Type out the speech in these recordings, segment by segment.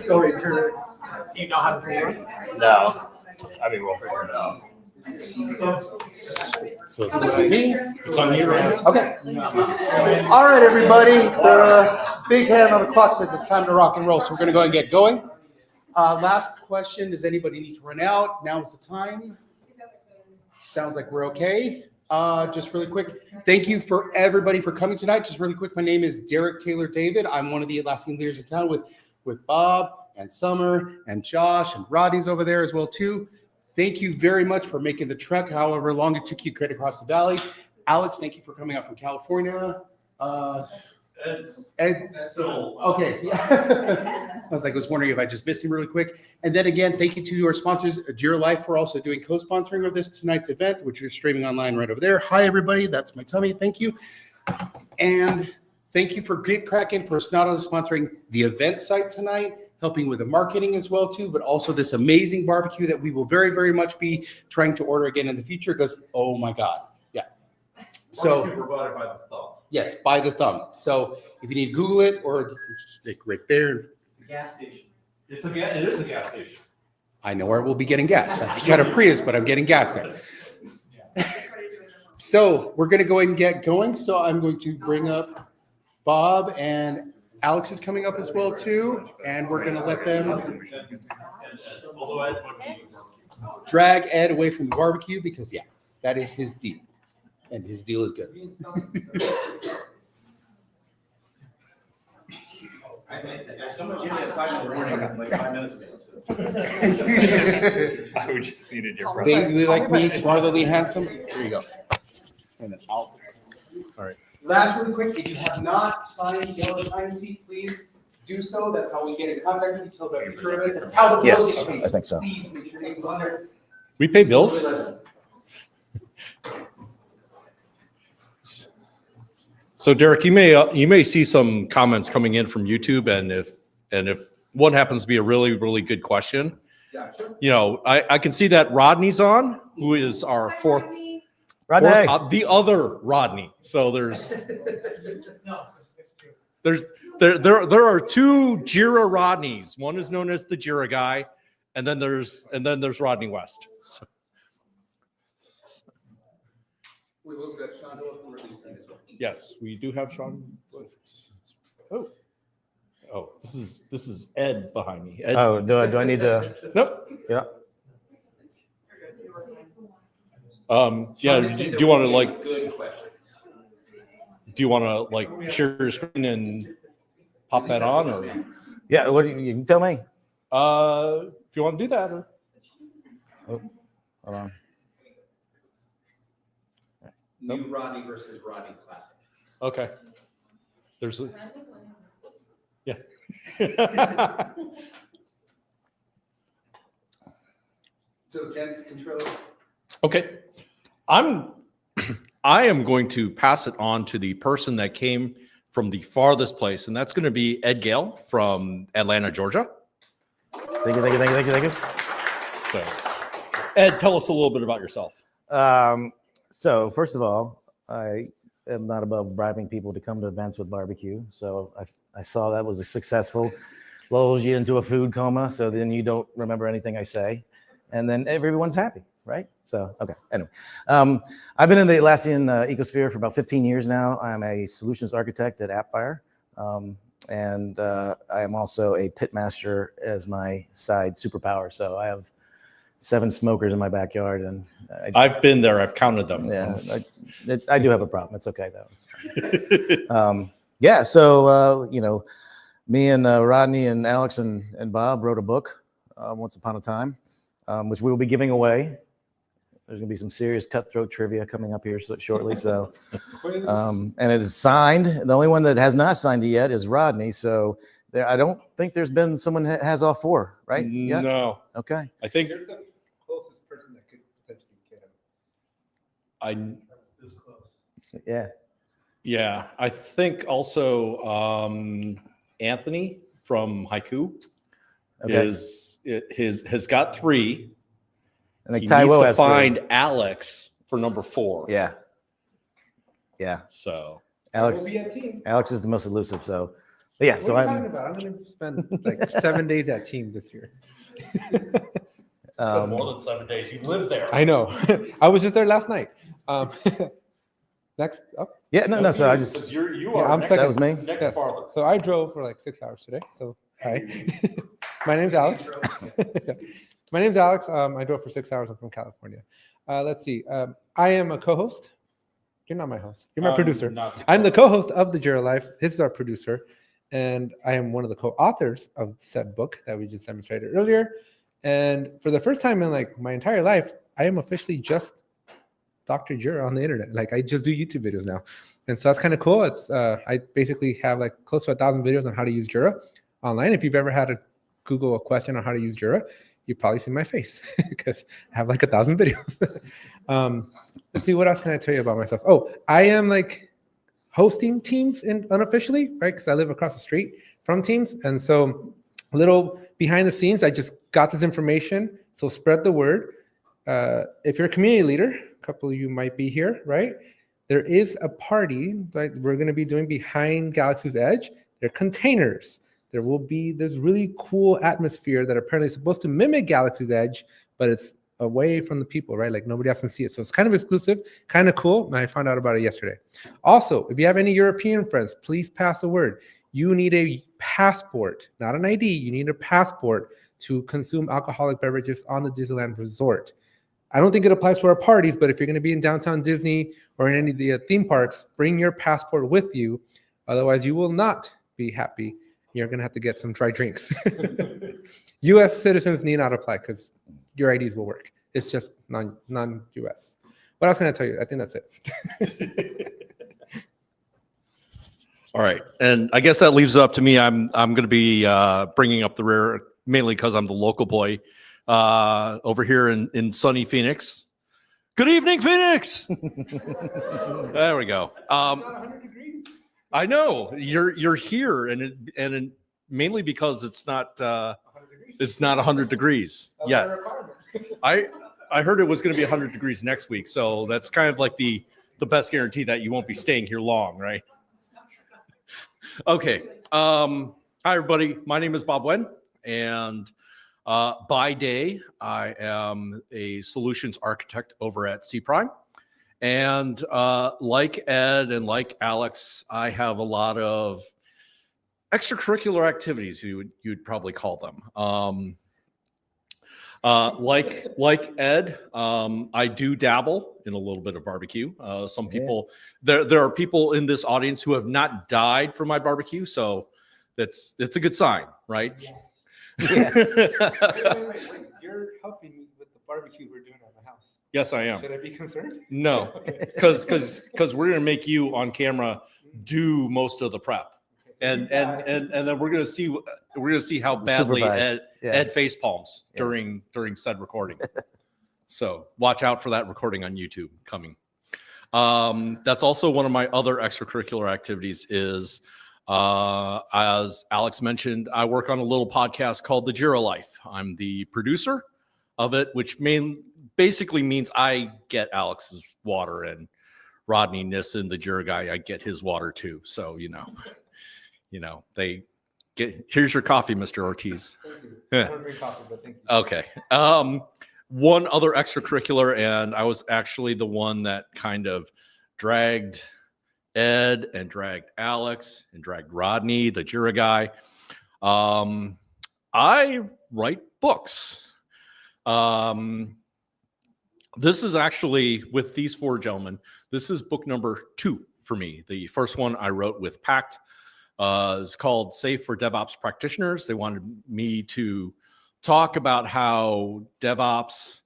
Go return. Do you know how to turn it? No. I mean, we'll figure it out. So it's me. It's on you, right? Okay. All right, everybody. The big hand on the clock says it's time to rock and roll, so we're going to go ahead and get going. Last question. Does anybody need to run out? Now is the time. Sounds like we're okay. Just really quick, thank you for everybody for coming tonight. Just really quick, my name is Derek Taylor David. I'm one of the Atlassian leaders in town with Bob and Summer and Josh and Rodney's over there as well too. Thank you very much for making the trek, however long it took you to get across the valley. Alex, thank you for coming out from California. Ed still okay. Yeah. I was wondering if I just missed him really quick. And then again, thank you to your sponsors, Jira Life, for also doing co-sponsoring of this tonight's event, which you're streaming online right over there. Hi, everybody. That's my tummy. Thank you. And thank you for GitKraken for not only sponsoring the event site tonight, helping with the marketing as well too, but also this amazing barbecue that we will very, very much be trying to order again in the future because, oh my God. Yeah. So Provided by the thumb. Yes, by the thumb. So if you need to Google it or like right there. It's a gas station. It is a gas station. I know where we'll be getting gas. I got a Prius, but I'm getting gas there. So we're going to go ahead and get going. So I'm going to bring up Bob, and Alex is coming up as well too. And we're going to let them drag Ed away from the barbecue because, yeah, that is his deal. And his deal is good. Someone gave me a 5-minute warning like 5 minutes ago. So. I just needed your presence. Vaguely like me, smartly handsome. Here you go. And then out. All right. Last really quick, if you have not signed the yellow time sheet, please do so. That's how we get in contact with you until the future events. That's how the Yes, bill gets I think so. Please make sure your name's on there. We pay bills? So Derek, you may see some comments coming in from YouTube, and if one happens to be a really, really good question, Gotcha. you know, I can see that Rodney's on, who is our fourth, Rodney. the other Rodney. So there are two Jira Rodneys. One is known as the Jira guy, and then there's Rodney West. So. We've also got Sean Hill from Release Team as well. Yes, we do have Sean. Oh, this is Ed behind me. Ed. Oh, do I need to? Nope. Yeah. Yeah. Do you want to like? Good questions. Do you want to like share your screen and pop that on, or? Yeah. What you can tell me? If you want to do that, or. Oh, hold on. New Rodney versus Rodney Classic. Okay. There's a. Yeah. So Jen's control. Okay. I am going to pass it on to the person that came from the farthest place, and that's going to be Ed Gale from Atlanta, Georgia. Thank you. So, Ed, tell us a little bit about yourself. So first of all, I am not above bribing people to come to events with barbecue. So I saw that was a successful, lulls you into a food coma. So then you don't remember anything I say, and then everyone's happy, right? So, okay. Anyway, I've been in the Atlassian ecosphere for about 15 years now. I'm a solutions architect at AppFire. And I am also a pit master as my side superpower. So I have 7 smokers in my backyard, and I've been there. I've counted them. Yeah, I do have a problem. It's okay though. Yeah. So you know, me and Rodney and Alex and Bob wrote a book once upon a time, which we will be giving away. There's gonna be some serious cutthroat trivia coming up here shortly. So, and it is signed. The only one that has not signed it yet is Rodney. So I don't think there's been someone that has all 4, right? Yeah. No. Okay. I think You're the closest person that could potentially get him. This close. Yeah. Yeah. I think also Anthony from Haiku has got 3. And He Taiwo needs to has find 3. Alex for number 4. Yeah. So Alex. We'll be a team. Alex is the most elusive. So But yeah, What so are you talking I'm about? I'm going to spend like 7 days at Team this year. More than 7 days. You live there. I know. I was just there last night. Next up. yeah, no, so I just you Yeah, are I'm next, second. that was me. next Yes. farther. So I drove for like 6 hours today. So hi, my name's Alex. My name's Alex. I drove for 6 hours. I'm from California. Let's see. I am a co-host. You're not my host. You're my producer. I'm the co-host of the Jira Life. This is our producer, and I am one of the co-authors of said book that we just demonstrated earlier. And for the first time in like my entire life, I am officially just Dr. Jira on the internet. Like I just do YouTube videos now. And so that's kind of cool. It's I basically have like close to 1,000 videos on how to use Jira online. If you've ever had to Google a question on how to use Jira, you probably see my face because I have like 1,000 videos. Let's see, what else can I tell you about myself? Oh, I am like hosting Teams unofficially, right? Because I live across the street from Teams. And so a little behind the scenes, I just got this information. So spread the word. If you're a community leader, a couple of you might be here, right? There is a party that we're going to be doing behind Galaxy's Edge. They're containers. There will be this really cool atmosphere that apparently is supposed to mimic Galaxy's Edge, but it's away from the people, right? Like nobody else can see it. So it's kind of exclusive, kind of cool. And I found out about it yesterday. Also, if you have any European friends, please pass the word. You need a passport, not an ID. You need a passport to consume alcoholic beverages on the Disneyland Resort. I don't think it applies to our parties, but if you're going to be in downtown Disney or in any of the theme parks, bring your passport with you. Otherwise, you will not be happy. You're going to have to get some dry drinks. U.S. citizens need not apply because your IDs will work. It's just non-U.S. What else can I tell you? I think that's it. All right. And I guess that leaves it up to me. I'm going to be bringing up the rear mainly because I'm the local boy over here in sunny Phoenix. Good evening, Phoenix. There we go. I know you're here, and mainly because it's not 100 degrees yet. I heard it was going to be 100 degrees next week, so that's kind of like the best guarantee that you won't be staying here long, right? Okay. Hi, everybody. My name is Bob Wen, and by day, I am a solutions architect over at C Prime. And like Ed and like Alex, I have a lot of extracurricular activities, you'd probably call them. Like Ed, I do dabble in a little bit of barbecue. Some people, there are people in this audience who have not died from my barbecue, so it's a good sign, right? Yeah. Wait. You're helping me with the barbecue we're doing at the house. Yes, I am. Should I be concerned? No, because we're gonna make you on camera do most of the prep, and then we're gonna see how badly Supervise. Ed face palms during said recording. So watch out for that recording on YouTube coming. That's also one of my other extracurricular activities is, as Alex mentioned, I work on a little podcast called The Jira Life. I'm the producer of it, which basically means I get Alex's water, and Rodney Nissen, the Jira guy, I get his water too. So, they get, here's your coffee, Mr. Ortiz. I don't drink coffee, but thank you. Okay. One other extracurricular, and I was actually the one that kind of dragged Ed and dragged Alex and dragged Rodney, the Jira guy. I write books. This is actually, with these four gentlemen, this is book number 2 for me. The first one I wrote with Pact is called Safe for DevOps Practitioners. They wanted me to talk about how DevOps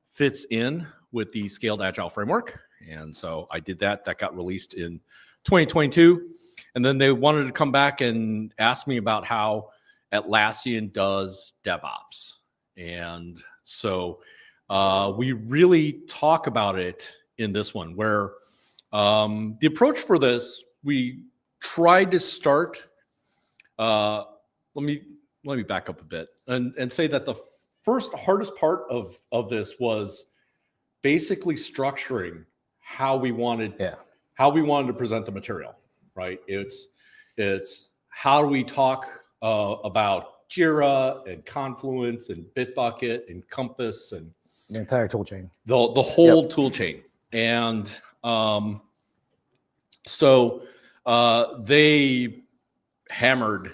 fits in with the Scaled Agile framework. And so I did that. That got released in 2022. And then they wanted to come back and ask me about how Atlassian does DevOps. And so we really talk about it in this one, where the approach for this, we tried to start. Let me back up a bit and say that the first hardest part of this was basically structuring how we wanted to present the material. Right? It's how do we talk about Jira and Confluence and Bitbucket and Compass and The entire tool chain. the whole tool chain. And so they hammered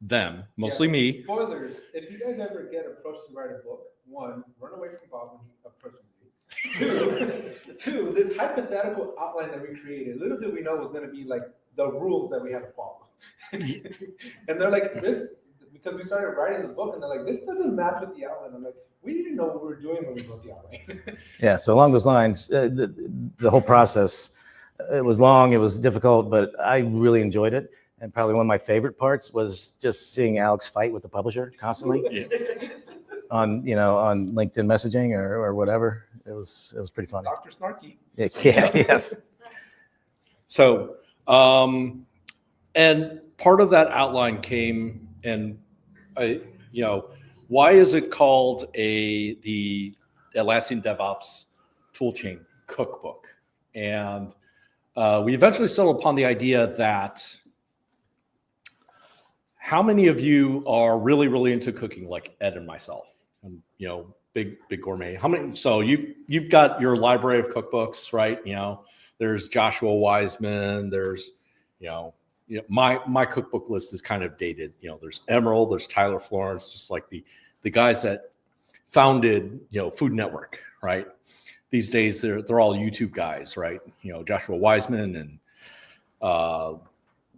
them, mostly Yeah, me. Spoilers, if you guys ever get approached to write a book, one, run away from Bob when he approaches you. Two, this hypothetical outline that we created, little did we know was going to be like the rules that we had to follow. And they're like, this, because we started writing the book, and they're like, this doesn't match with the outline. I'm like, we didn't know what we were doing when we wrote the outline. Yeah. So along those lines, the whole process, it was long, it was difficult, but I really enjoyed it. And probably one of my favorite parts was just seeing Alex fight with the publisher constantly on LinkedIn messaging or whatever. It was pretty funny. Dr. Snarky. Yeah. Yes. So, and part of that outline came, and why is it called the Atlassian DevOps Toolchain Cookbook? And we eventually settled upon the idea that how many of you are really, really into cooking, like Ed and myself, and big gourmet? How many? So you've got your library of cookbooks, right? There's Joshua Wiseman. There's my cookbook list is kind of dated. There's Emerald. There's Tyler Florence. Just like the guys that founded Food Network, right? These days they're all YouTube guys, right? Joshua Wiseman and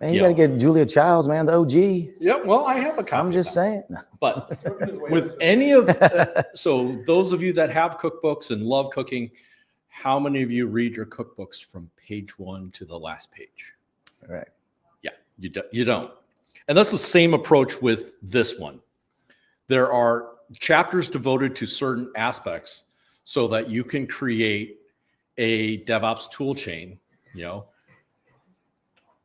Man, you got to get Julia Childs, man, the OG. yeah. Well, I have a copy. I'm just saying. But with any of so those of you that have cookbooks and love cooking, how many of you read your cookbooks from page 1 to the last page? All right. Yeah, you don't. And that's the same approach with this one. There are chapters devoted to certain aspects so that you can create a DevOps tool chain,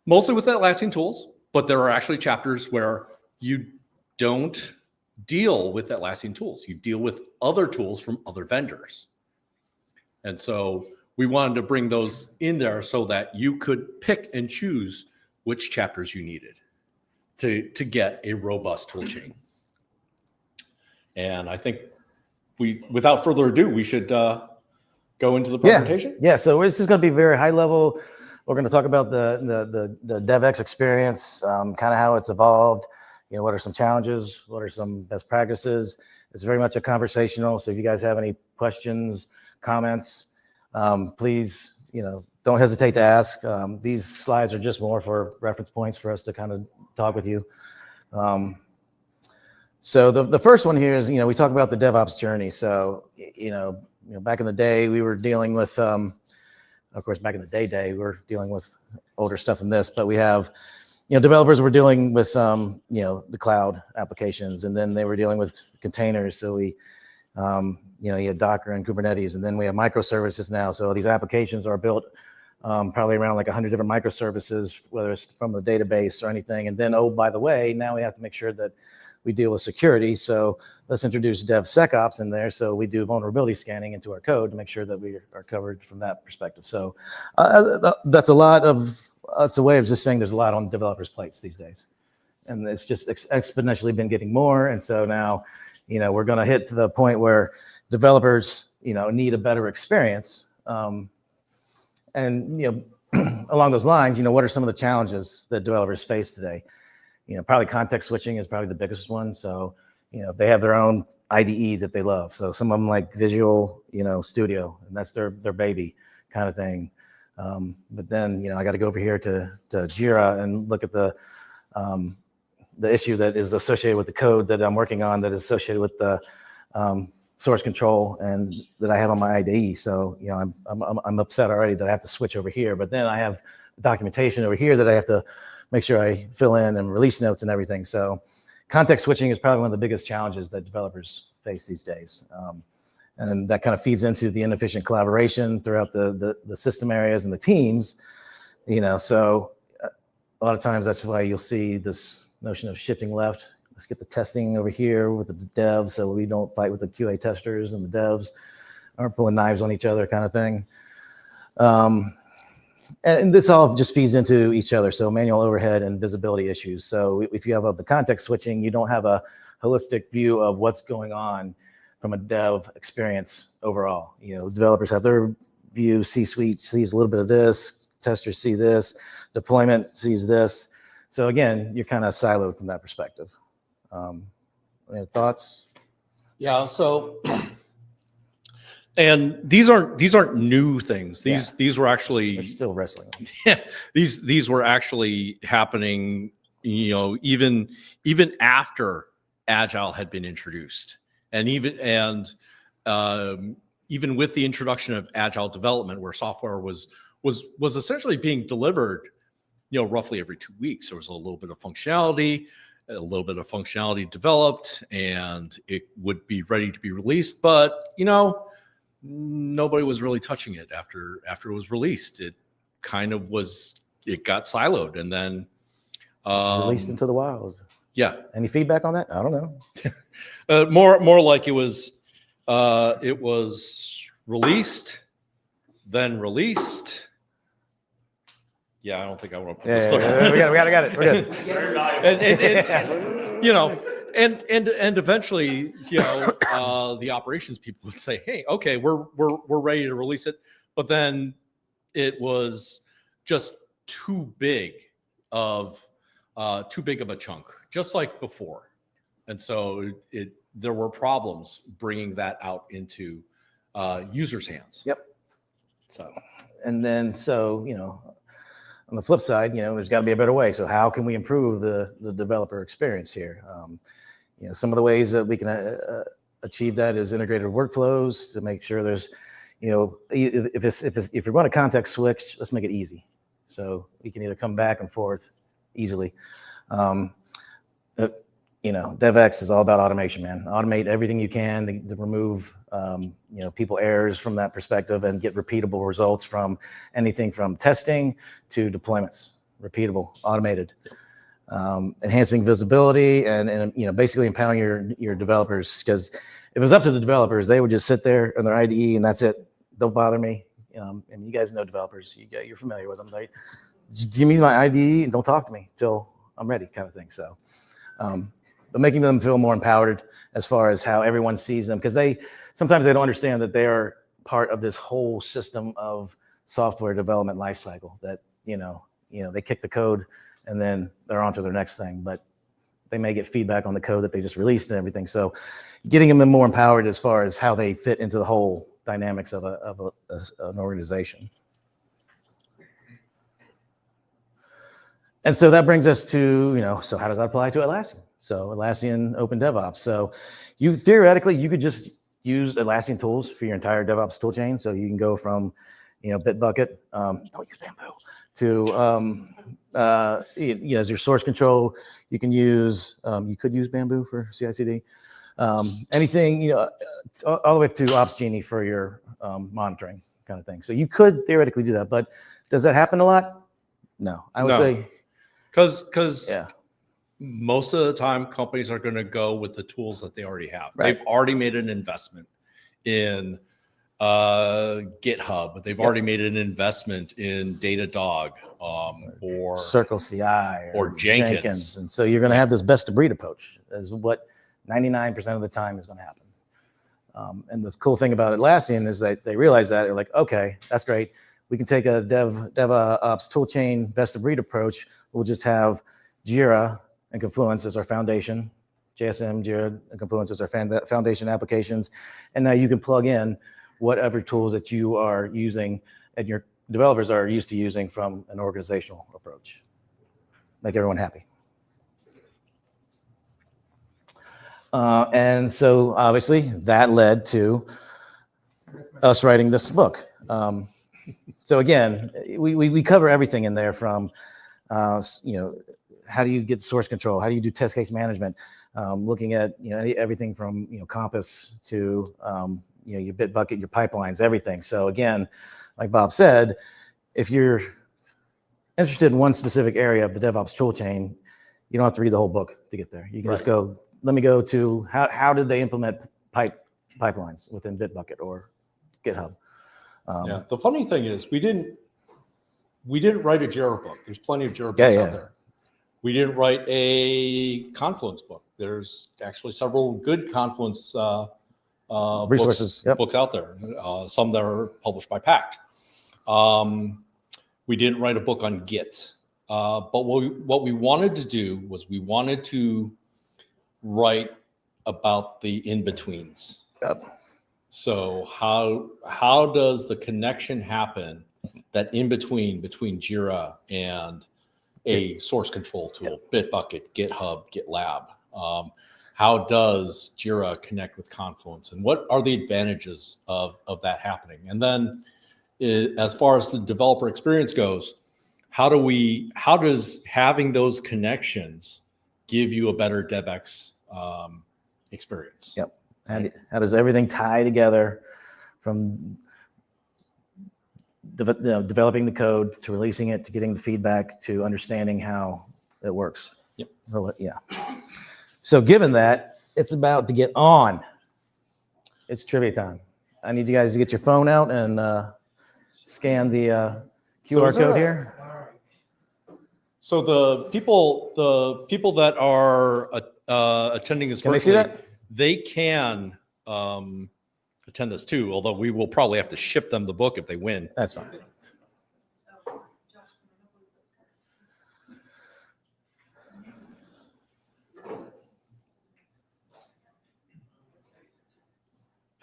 mostly with Atlassian tools, but there are actually chapters where you don't deal with Atlassian tools. You deal with other tools from other vendors. And so we wanted to bring those in there so that you could pick and choose which chapters you needed to get a robust tool chain. And I think without further ado, we should go into the presentation. Yeah. So this is going to be very high level. We're going to talk about the DevX experience, kind of how it's evolved. What are some challenges? What are some best practices? It's very much a conversational. So if you guys have any questions, comments, please, don't hesitate to ask. These slides are just more for reference points for us to kind of talk with you. So the first one here is, we talk about the DevOps journey. So, back in the day, we were dealing with, of course, back in the day, we were dealing with older stuff than this, but we have, developers were dealing with, the cloud applications, and then they were dealing with containers. So we, you had Docker and Kubernetes, and then we have microservices now. So these applications are built probably around like 100 different microservices, whether it's from the database or anything. And then, oh, by the way, now we have to make sure that we deal with security. So let's introduce DevSecOps in there. So we do vulnerability scanning into our code to make sure that we are covered from that perspective. So that's a way of just saying there's a lot on developers' plates these days. And it's just exponentially been getting more. And so now, we're going to hit to the point where developers, need a better experience. And, along those lines, what are some of the challenges that developers face today? Probably context switching is probably the biggest one. So, they have their own IDE that they love. So some of them like Visual, Studio, and that's their baby kind of thing. But then, I got to go over here to Jira and look at the issue that is associated with the code that I'm working on that is associated with the source control and that I have on my IDE. So, I'm upset already that I have to switch over here, but then I have documentation over here that I have to make sure I fill in and release notes and everything. So context switching is probably one of the biggest challenges that developers face these days. And that kind of feeds into the inefficient collaboration throughout the system areas and the teams, so a lot of times that's why you'll see this notion of shifting left. Let's get the testing over here with the devs so we don't fight with the QA testers and the devs aren't pulling knives on each other kind of thing. And this all just feeds into each other. So manual overhead and visibility issues. So if you have the context switching, you don't have a holistic view of what's going on from a dev experience overall. Developers have their view, C-suite sees a little bit of this, testers see this, deployment sees this. So again, you're kind of siloed from that perspective. Any thoughts? Yeah. So, and these aren't new things. These were actually They're still wrestling. these were actually happening. Even after Agile had been introduced, and even with the introduction of Agile development, where software was essentially being delivered, roughly every 2 weeks. There was a little bit of functionality developed, and it would be ready to be released. But nobody was really touching it after it was released. It kind of it got siloed, and then Released into the wild. Yeah. Any feedback on that? I don't know. More like it was released, then released. Yeah, I don't think I want to put this. Yeah, we got it. We're good. And eventually, the operations people would say, "Hey, okay, we're ready to release it," but then it was just too big of a chunk, just like before, and so there were problems bringing that out into users' hands. Yep. So, and then on the flip side, there's got to be a better way. So how can we improve the developer experience here? Some of the ways that we can achieve that is integrated workflows to make sure there's, if you're going to context switch, let's make it easy. So we can either come back and forth easily. DevX is all about automation, man. Automate everything you can to remove, people errors from that perspective and get repeatable results from anything from testing to deployments. Repeatable, automated, enhancing visibility and basically empowering your developers. Because if it was up to the developers, they would just sit there in their IDE and that's it. Don't bother me. And you guys know developers. You're familiar with them, right? Just give me my IDE and don't talk to me till I'm ready, kind of thing. So. But making them feel more empowered as far as how everyone sees them, because sometimes they don't understand that they are part of this whole system of software development lifecycle. That they kick the code and then they're on to their next thing, but they may get feedback on the code that they just released and everything. So, getting them more empowered as far as how they fit into the whole dynamics of an organization. And so that brings us to, so how does that apply to Atlassian? So Atlassian Open DevOps. So you could just use Atlassian tools for your entire DevOps toolchain. So you can go from, Bitbucket, don't use Bamboo, to, as your source control. You can use, you could use Bamboo for CI/CD. Anything, all the way to Opsgenie for your monitoring kind of thing. So you could theoretically do that, but does that happen a lot? No, I would say. Because most of the time, companies are going to go with the tools that they already have. Right. They've already made an investment in GitHub. They've already made an investment in Datadog or Circle CI or Jenkins. And so you're going to have this best of breed approach, is what 99% of the time is going to happen. And the cool thing about Atlassian is that they realize that. They're like, okay, that's great. We can take a DevOps toolchain best of breed approach. We'll just have Jira and Confluence as our foundation, JSM, Jira, and Confluence as our foundation applications. And now you can plug in whatever tools that you are using and your developers are used to using from an organizational approach. Make everyone happy. And so obviously that led to us writing this book. So again, we cover everything in there from, how do you get source control? How do you do test case management? Looking at, everything from, Compass to, your Bitbucket, your pipelines, everything. So again, like Bob said, if you're interested in one specific area of the DevOps toolchain, you don't have to read the whole book to get there. You can just go, let me go to how did they implement pipelines within Bitbucket or GitHub? The funny thing is we we didn't write a Jira book. There's plenty of Jira books Yeah, yeah. out there. We didn't write a Confluence book. There's actually several good Confluence Resources, yep. books out there. Some that are published by Pact. We didn't write a book on Git. But what we wanted to do was we wanted to write about the in-betweens. Yep. So how does the connection happen that between Jira and a source control tool, Bitbucket, GitHub, GitLab? How does Jira connect with Confluence, and what are the advantages of that happening? And then as far as the developer experience goes, how does having those connections give you a better DevX experience? Yep. And how does everything tie together from developing the code to releasing it to getting the feedback to understanding how it works? Yep. Yeah. So given that, it's about to get on. It's trivia time. I need you guys to get your phone out and scan the QR code here. So the people that are attending this Can they see virtually, that? they can attend this too, although we will probably have to ship them the book if they win. That's fine.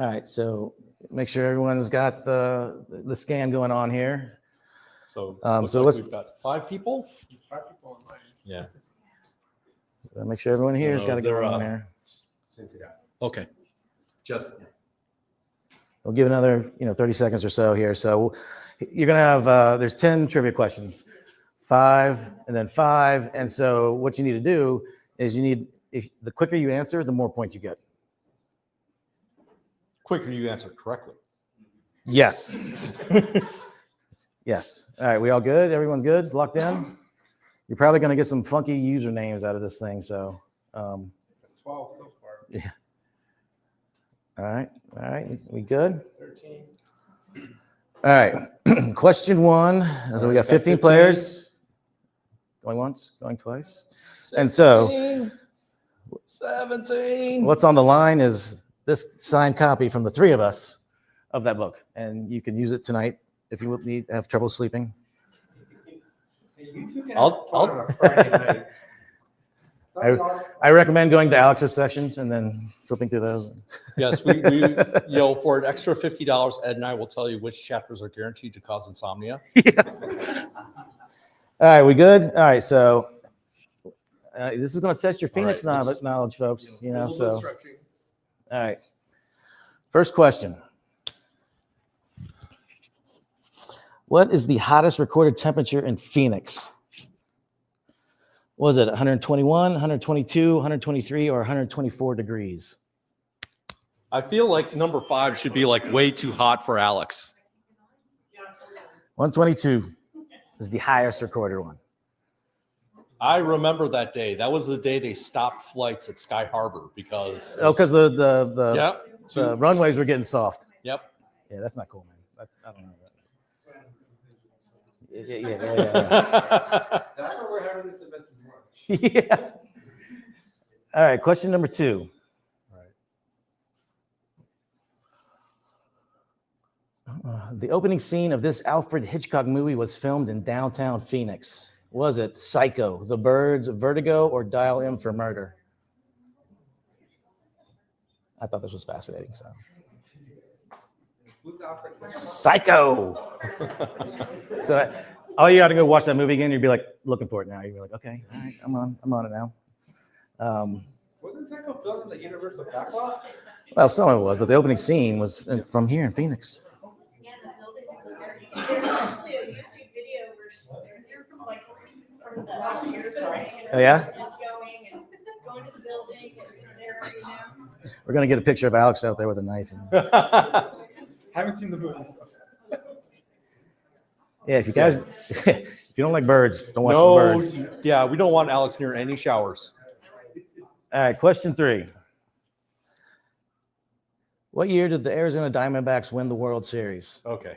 All right, so make sure everyone's got the scan going on here. So, So like let's- we've got 5 people. 5 people online. Yeah. Make sure everyone here's No, got to go they're, on here. Okay. Just. We'll give another 30 seconds or so here. So you're gonna have there's 10 trivia questions, 5 and then 5. And so what you need to do is if the quicker you answer, the more points you get. Quicker you answer correctly. Yes. Yes. All right. We all good? Everyone's good? Locked in? You're probably going to get some funky usernames out of this thing. So, 12 so far. yeah. All right. All right. We good? 13. All right. Question 1. So we got 15 players. Going once, going twice. And so 17. what's on the line is this signed copy from the 3 of us of that book. And you can use it tonight if you have trouble sleeping. Hey, you two can I'll- have fun on a Friday night. I recommend going to Alex's sections and then flipping through those. Yes, we for an extra $50, Ed and I will tell you which chapters are guaranteed to cause insomnia. All right, we good? All right, so this is going to test your Phoenix All right, let's- knowledge, folks. A little bit of stretching. All right. First question. What is the hottest recorded temperature in Phoenix? Was it 121, 122, 123, or 124 degrees? I feel like number 5 should be like way too hot for Alex. 122 is the highest recorded one. I remember that day. That was the day they stopped flights at Sky Harbor because. Oh, because the Yep. runways were getting soft. Yep. Yeah, that's not cool, man. I don't know that. Yeah. That's why we're having this event in March. Yeah. All right, question number 2. The opening scene of this Alfred Hitchcock movie was filmed in downtown Phoenix. Was it Psycho, The Birds, Vertigo, or Dial M for Murder? I thought this was fascinating. So, Who's Alfred? Psycho. So, all you got to go watch that movie again. You'd be like looking for it now. You'd be like, okay, all right, I'm on it now. Wasn't Psycho filmed in the Universal Backlot? Well, some of it was, but the opening scene was from here in Phoenix. Yeah, the building's still there. There's actually a YouTube video where they're from from the last year or something. Oh, yeah? It's going to the building, it's there right now. We're gonna get a picture of Alex out there with a knife. Haven't seen the movie. Yeah, if you guys, if you don't like birds, don't watch the birds. Yeah, we don't want Alex near any showers. All right, question 3. What year did the Arizona Diamondbacks win the World Series? Okay.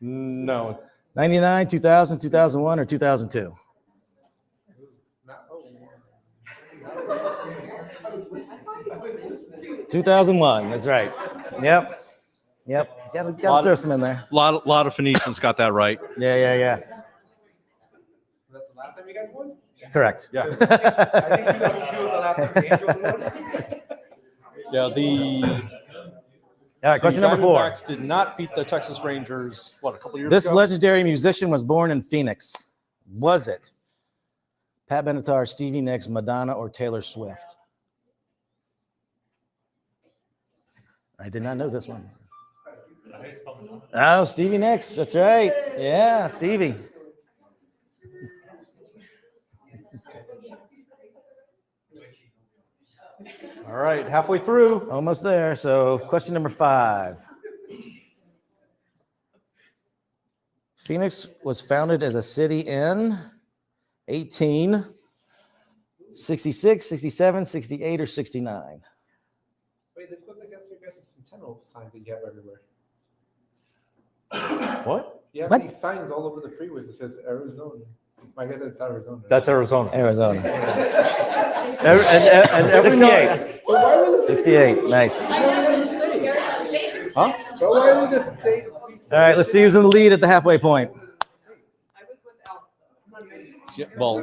No. 99, 2000, 2001, or 2002? 2001, that's right. Yep. Gotta throw some in there. Lot of Phoenicians got that right. Yeah. Was that the last time you guys won? Correct. Yeah. I think 2002 was the last time the Angels won. Yeah, the All right, question number 4. Diamondbacks did not beat the Texas Rangers, a couple years This ago? legendary musician was born in Phoenix. Was it Pat Benatar, Stevie Nicks, Madonna, or Taylor Swift? I did not know this one. Oh, Stevie Nicks. That's right. Yeah, Stevie. All right, halfway through. Almost there. So, question number 5. Phoenix was founded as a city in 1866, 67, 68, or 69. Wait, this goes against your guys' centennial signs that you have everywhere. What? You have What? these signs all over the freeway that says Arizona. I guess it's Arizona. That's Arizona. Arizona. And every 68. But why would the 68. Nice. Huh? But why would the state? All right, let's see who's in the lead at the halfway point. I was with Alex. Yeah, well,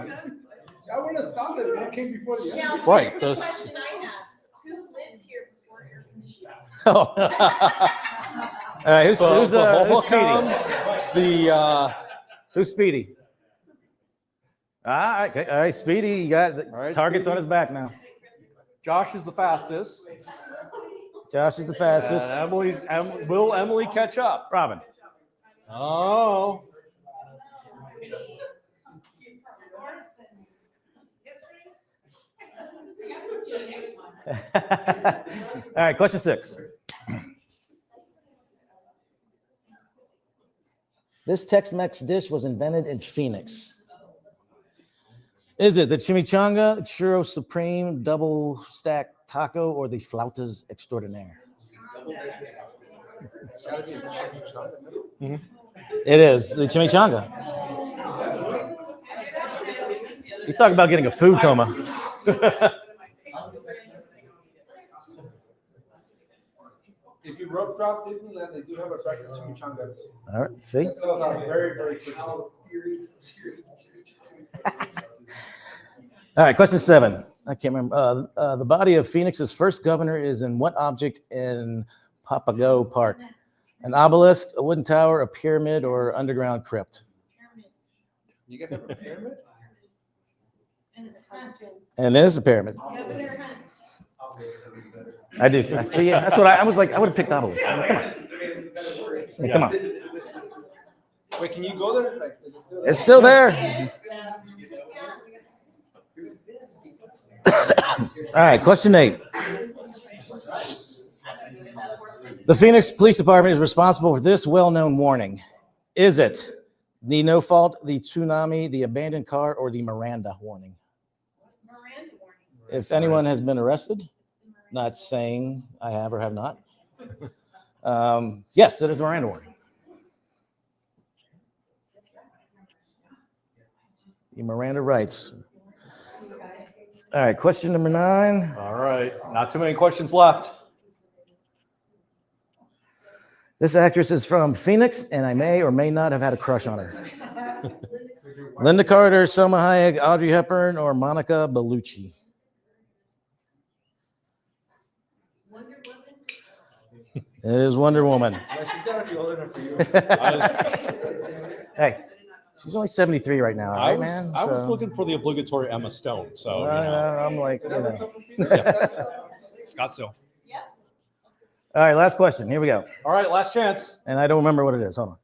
I would have thought that one came before the other. Now, Right, here's the this- question I have. Who lived here before air conditioning? Oh. All right, who's but Speedy? comes the Who's Speedy? Okay. All right, Speedy, you got the All right, targets Speedy. on his back now. Josh is the fastest. Josh is the fastest. And will Emily catch up? Robin. Oh. All right, question 6. This Tex-Mex dish was invented in Phoenix. Is it the chimichanga, churro supreme, double stack taco, or the flautas extraordinaire? It is the chimichanga. You talk about getting a food coma. If you rope drop Disneyland, they do have a breakfast chimichanga. All right, see? That sells out very, very quickly. All right, question 7. I can't remember. The body of Phoenix's first governor is in what object in Papago Park? An obelisk, a wooden tower, a pyramid, or underground crypt? You guys have a pyramid? And it is a pyramid. I do. I see. That's what I was like. I would have picked obelisk. I mean, come on. Hey, come on. Wait, can you go there? Like, is it still there? It's still there. All right, question 8. The Phoenix Police Department is responsible for this well-known warning. Is it the no fault, the tsunami, the abandoned car, or the Miranda warning? Miranda warning. If anyone has been arrested, not saying I have or have not. Yes, it is the Miranda warning. The Miranda rights. All right, question number 9. All right, not too many questions left. This actress is from Phoenix, and I may or may not have had a crush on her. Linda Carter, Selma Hayek, Audrey Hepburn, or Monica Bellucci? It is Wonder Woman. Yeah, she's gotta be old enough for you. Hey, she's only 73 right now, I right, was, man? I was So- looking for the obligatory Emma Stone, so you I know. know, I'm like, you know. Scottsdale. All right, last question. Here we go. All right, last chance. And I don't remember what it is. Hold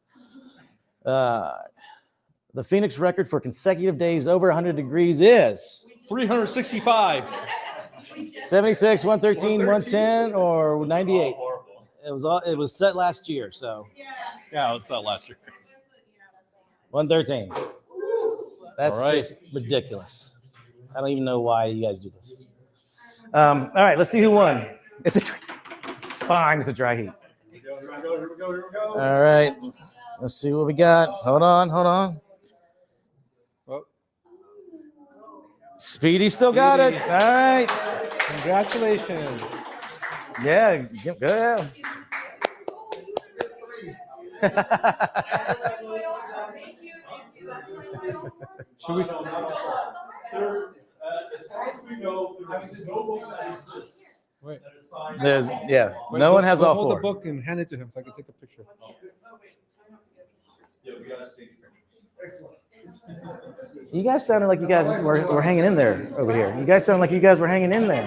on. The Phoenix record for consecutive days over 100 degrees is 365. 76, 113, 110, or 98. It was set last year, so Yeah, it was that last year. 113. That's All right. just ridiculous. I don't even know why you guys do this. All right, let's see who won. It's fine. It's a dry heat. Here we go. All right. Let's see what we got. Hold on. Well, Speedy still got it. Speedy. All right. congratulations. Yeah, good. Should we? As far as we know, there is no book that exists Wait. that is signed. There's Wait, no one has all hold four. the book and hand it to him so I can take a picture. Yeah, we got a stage picture. You guys sounded like you guys were hanging in there over here. You guys sound like you guys were hanging in there.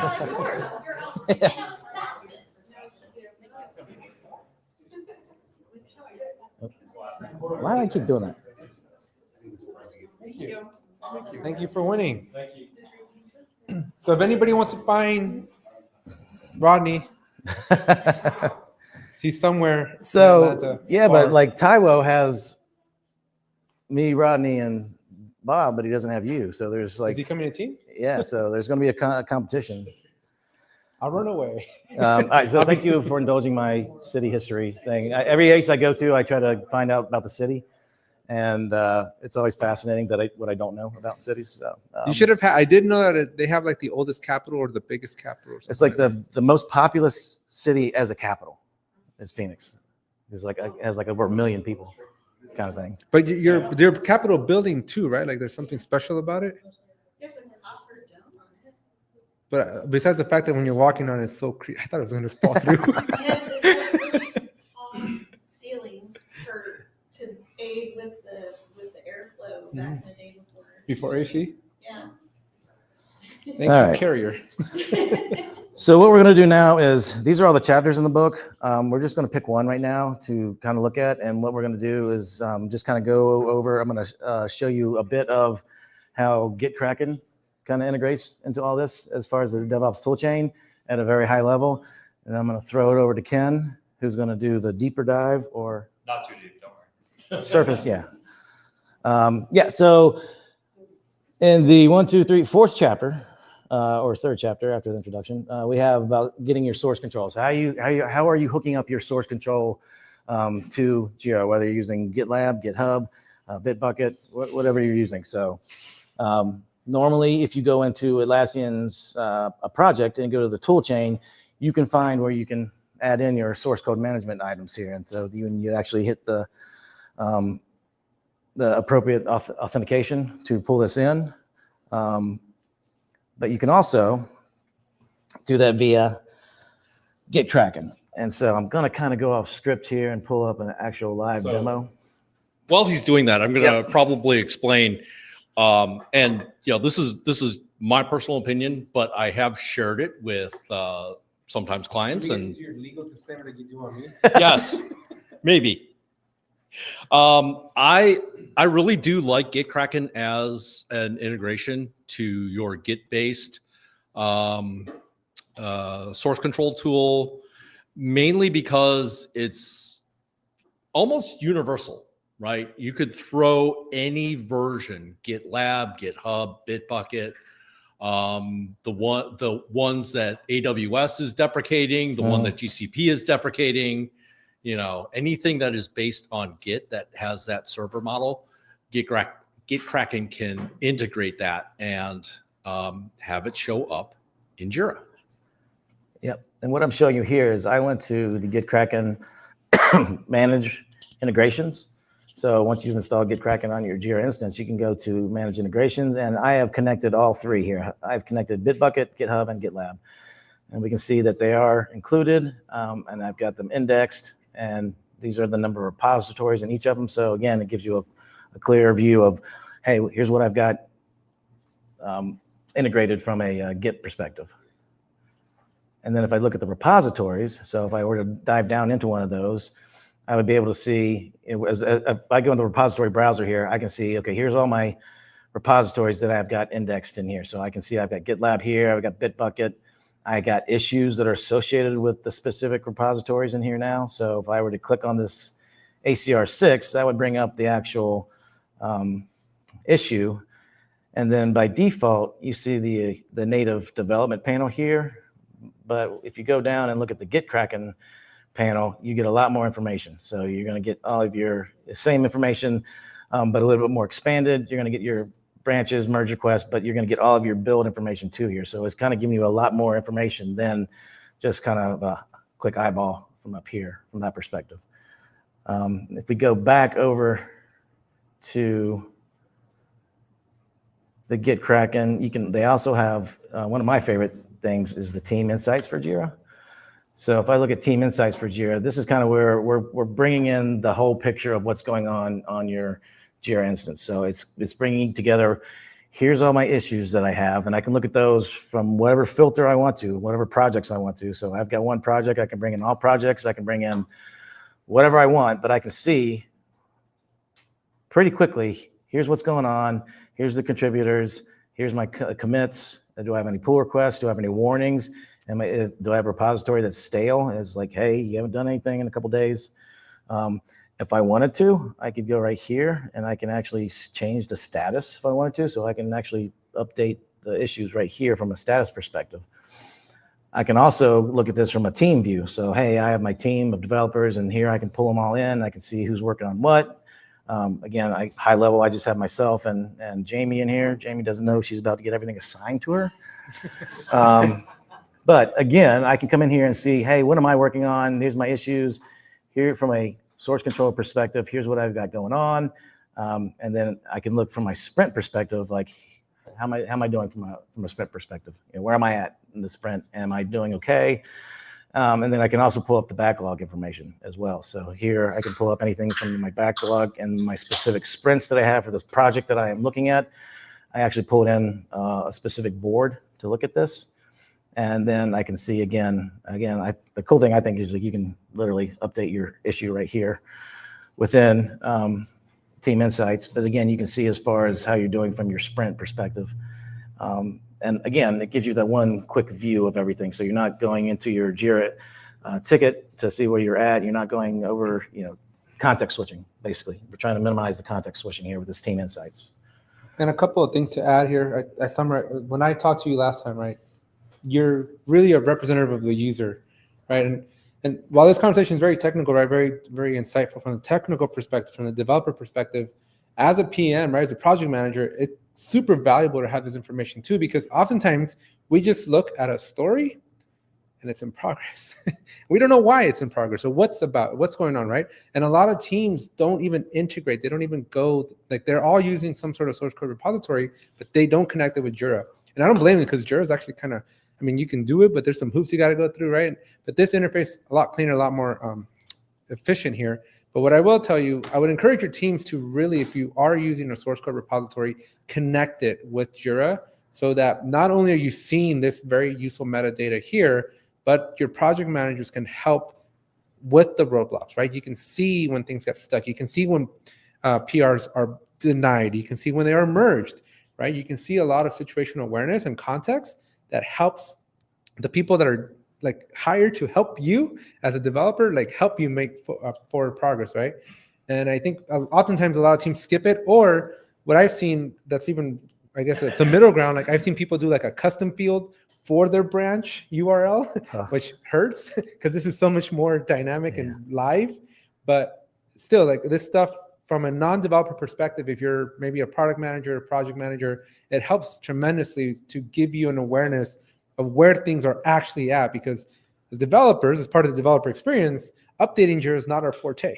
Why do I keep doing that? Thank you for winning. Thank you. So if anybody wants to find Rodney, he's somewhere. in So Atlanta. yeah, Or- but like Taiwo has me, Rodney, and Bob, but he doesn't have you. So there's is he like coming to team? yeah, so there's going to be a competition. I'll run away. All right, so thank you for indulging my city history thing. Every ace I go to, I try to find out about the city, and it's always fascinating that what I don't know about cities. So You should have had. I did know that they have like the oldest capital or the biggest capital. Or It's something like the most populous city as a capital is Phoenix. It's like it has like over 1 million people, kind of thing. But your capital building too, right? Like there's something special about it. There's a copper dome on it. But besides the fact that when you're walking on it, it's so creepy. I thought it was going to fall through. It has really tall ceilings to aid with the airflow back in the day before. Before AC. Yeah. Thank All you, right. carrier. So what we're going to do now is these are all the chapters in the book. We're just going to pick one right now to kind of look at, and what we're going to do is just kind of go over. I'm going to show you a bit of how GitKraken kind of integrates into all this as far as the DevOps toolchain at a very high level, and I'm going to throw it over to Ken, who's going to do the deeper dive or Not too deep, don't worry. surface. Yeah. So in the 1, 2, 3, 4th chapter. Or 3rd chapter after the introduction, we have about getting your source control. So how are you hooking up your source control to Jira, whether you're using GitLab, GitHub, Bitbucket, whatever you're using. So normally, if you go into Atlassian's a project and go to the tool chain, you can find where you can add in your source code management items here, and so you actually hit the appropriate authentication to pull this in. But you can also do that via GitKraken. And so I'm going to kind of go off script here and pull up an actual live So- demo. While he's doing that, I'm going to probably explain. And this is my personal opinion, but I have shared it with sometimes clients. And your legal disclaimer that you do on me. yes, maybe. I really do like GitKraken as an integration to your Git-based source control tool, mainly because it's almost universal, right? You could throw any version, GitLab, GitHub, Bitbucket, the ones that AWS is deprecating, the one that GCP is deprecating. Anything that is based on Git that has that server model, GitKraken can integrate that and have it show up in Jira. Yep. And what I'm showing you here is I went to the GitKraken manage integrations. So once you've installed GitKraken on your Jira instance, you can go to manage integrations, and I have connected all three here. I've connected Bitbucket, GitHub, and GitLab. And we can see that they are included, and I've got them indexed, and these are the number of repositories in each of them. So again, it gives you a clear view of, hey, here's what I've got integrated from a Git perspective. And then if I look at the repositories, so if I were to dive down into one of those, I would be able to see, if I go in the repository browser here, I can see, okay, here's all my repositories that I've got indexed in here. So I can see I've got GitLab here, I've got Bitbucket, I got issues that are associated with the specific repositories in here now. So if I were to click on this ACR6, that would bring up the actual issue. And then by default, you see the native development panel here. But if you go down and look at the GitKraken panel, you get a lot more information. So you're going to get all of your same information, but a little bit more expanded. You're going to get your branches, merge requests, but you're going to get all of your build information too here. So it's kind of giving you a lot more information than just kind of a quick eyeball from up here, from that perspective. If we go back over to the GitKraken, they also have, one of my favorite things is the team insights for Jira. So if I look at team insights for Jira, this is kind of where we're bringing in the whole picture of what's going on your Jira instance. So it's bringing together, here's all my issues that I have, and I can look at those from whatever filter I want to, whatever projects I want to. So I've got one project, I can bring in all projects, I can bring in whatever I want, but I can see pretty quickly, here's what's going on, here's the contributors, here's my commits, do I have any pull requests, do I have any warnings, do I have a repository that's stale? It's like, hey, you haven't done anything in a couple days. If I wanted to, I could go right here and I can actually change the status if I wanted to. So I can actually update the issues right here from a status perspective. I can also look at this from a team view. So, hey, I have my team of developers and here I can pull them all in. I can see who's working on what. Again, high level, I just have myself and Jamie in here. Jamie doesn't know she's about to get everything assigned to her. But again, I can come in here and see, hey, what am I working on? Here's my issues. Here from a source control perspective, here's what I've got going on. And then I can look from my sprint perspective, like how am I doing from a sprint perspective? You know, where am I at in the sprint? Am I doing okay? And then I can also pull up the backlog information as well. So here I can pull up anything from my backlog and my specific sprints that I have for this project that I am looking at. I actually pulled in a specific board to look at this. And then I can see again, the cool thing I think is that you can literally update your issue right here within Team Insights. But again, you can see as far as how you're doing from your sprint perspective. And again, it gives you that one quick view of everything. So you're not going into your Jira ticket to see where you're at. You're not going over, context switching, basically. We're trying to minimize the context switching here with this Team Insights. And a couple of things to add here. I summarize, when I talked to you last time, right? You're really a representative of the user, right? And while this conversation is very technical, right, very, very insightful from the technical perspective, from the developer perspective, as a PM, right, as a project manager, it's super valuable to have this information too, because oftentimes we just look at a story and it's in progress. We don't know why it's in progress or what's going on, right? And a lot of teams don't even integrate. They don't even go, like they're all using some sort of source code repository, but they don't connect it with Jira. And I don't blame them because Jira is actually kind of, you can do it, but there's some hoops you got to go through, right? But this interface a lot cleaner, a lot more efficient here. But what I will tell you, I would encourage your teams to really, if you are using a source code repository, connect it with Jira so that not only are you seeing this very useful metadata here, but your project managers can help with the roadblocks, right? You can see when things get stuck. You can see when PRs are denied. You can see when they are merged, right? You can see a lot of situational awareness and context that helps the people that are like hired to help you as a developer, like help you make forward progress, right? And I think oftentimes a lot of teams skip it, or what I've seen that's even, I guess it's a middle ground. Like I've seen people do like a custom field for their branch URL, which hurts because this is so much more dynamic and live. But still, like this stuff from a non-developer perspective, if you're maybe a product manager, a project manager, it helps tremendously to give you an awareness of where things are actually at, because as developers, as part of the developer experience, updating Jira is not our forte,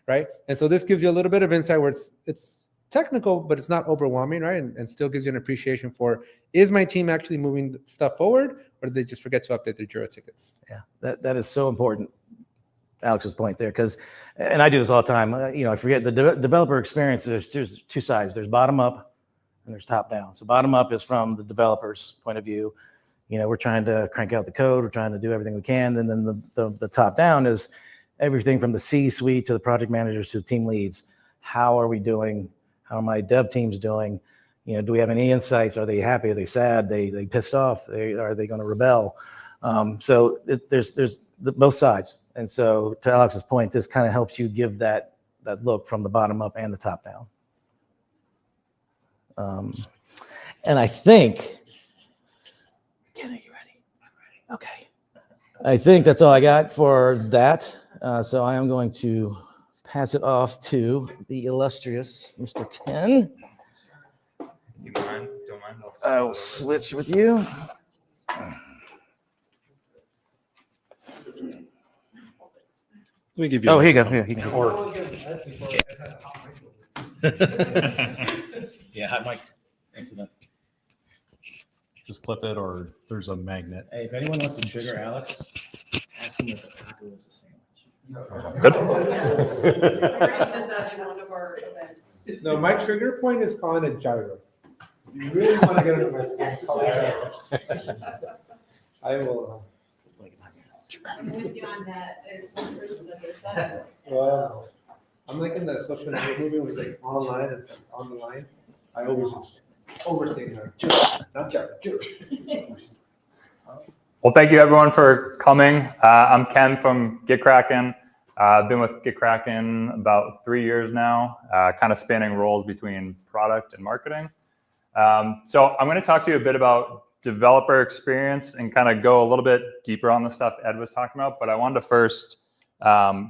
right? And so this gives you a little bit of insight where it's technical, but it's not overwhelming, right? And still gives you an appreciation for, is my team actually moving stuff forward, or did they just forget to update their Jira tickets? Yeah, that is so important. Alex's point there, and I do this all the time. I forget the developer experience. There's two sides. There's bottom up and there's top down. So bottom up is from the developer's point of view. We're trying to crank out the code. We're trying to do everything we can. And then the top down is everything from the C-suite to the project managers to the team leads. How are we doing? How are my dev teams doing? Do we have any insights? Are they happy? Are they sad? They pissed off? Are they going to rebel? So there's both sides. And so to Alex's point, this kind of helps you give that look from the bottom up and the top down. And I think, Ken, are you ready? I'm ready. Okay. I think that's all I got for that. So I am going to pass it off to the illustrious Mr. Ken. You mind? Don't mind? I will switch with you. Let me give you. Oh, here you go. Here, you can. Or yeah, hot mic incident. Just clip it, or there's a magnet. Hey, if anyone wants to trigger Alex, ask him if the taco is a sandwich. Good. I already did that in one of our events. No, my trigger point is calling it gyro. You really want to get into my skin, call it gyro. I will. I'm with you on that. There's one person that does that. Wow. I'm like in the social network movie where it's like online and it's on the line. I always just overstate her. Not gyro. Well, thank you everyone for coming. I'm Ken from GitKraken. I've been with GitKraken about 3 years now, kind of spanning roles between product and marketing. So I'm going to talk to you a bit about developer experience and kind of go a little bit deeper on the stuff Ed was talking about. But I wanted to first